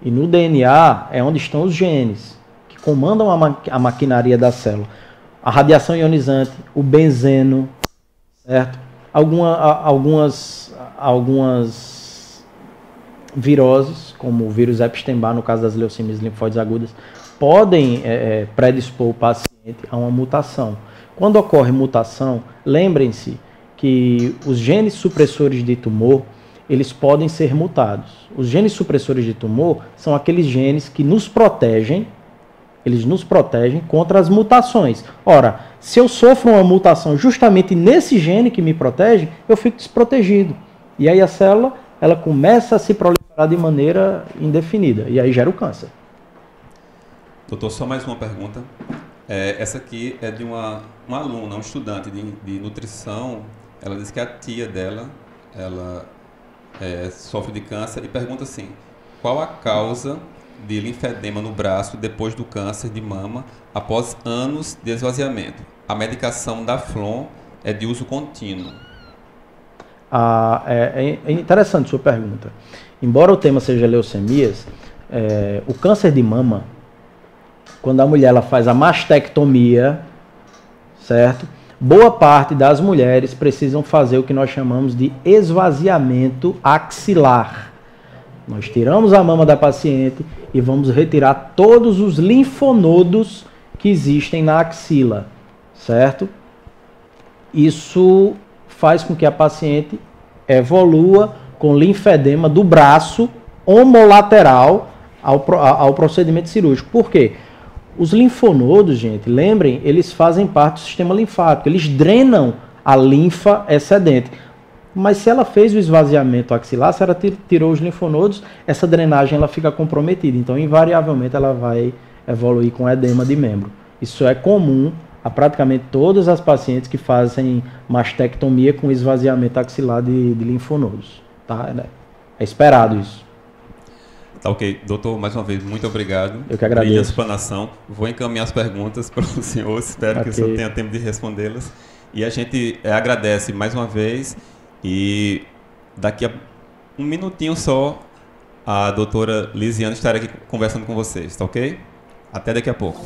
E no DNA é onde estão os genes que comandam a maquinaria da célula. A radiação ionizante, o benzeno, certo? Algumas viroses, como o vírus Epstein-Barr, no caso das leucemias linfóides agudas, podem predispor o paciente a uma mutação. Quando ocorre mutação, lembrem-se que os genes supressores de tumor, eles podem ser mutados. Os genes supressores de tumor são aqueles genes que nos protegem, eles nos protegem contra as mutações. Ora, se eu sofro uma mutação justamente nesse gene que me protege, eu fico desprotegido. E aí a célula, ela começa a se proliferar de maneira indefinida, e aí gera o câncer. Doutor, só mais uma pergunta. Essa aqui é de uma aluna, um estudante de nutrição. Ela diz que a tia dela, ela sofre de câncer e pergunta assim: qual a causa de linfedema no braço depois do câncer de mama após anos de esvaziamento? A medicação da Flon é de uso contínuo. É interessante sua pergunta. Embora o tema seja leucemias, o câncer de mama, quando a mulher ela faz a mastectomia, certo? Boa parte das mulheres precisam fazer o que nós chamamos de esvaziamento axilar. Nós tiramos a mama da paciente e vamos retirar todos os linfonodos que existem na axila, certo? Isso faz com que a paciente evolua com linfedema do braço homolateral ao procedimento cirúrgico. Por quê? Os linfonodos, gente, lembrem, eles fazem parte do sistema linfático, eles drenam a linfa excedente. Mas se ela fez o esvaziamento axilar, se ela tirou os linfonodos, essa drenagem ela fica comprometida. Então, invariavelmente, ela vai evoluir com edema de membro. Isso é comum a praticamente todas as pacientes que fazem mastectomia com esvaziamento axilar de linfonodos. Tá? É esperado isso. Tá ok. Doutor, mais uma vez, muito obrigado. Eu que agradeço. Pela explanação. Vou encaminhar as perguntas para o senhor. Espero que o senhor tenha tempo de respondê-las. E a gente agradece mais uma vez. E daqui a um minutinho só, a doutora Lisiane estará aqui conversando com vocês. Tá ok? Até daqui a pouco.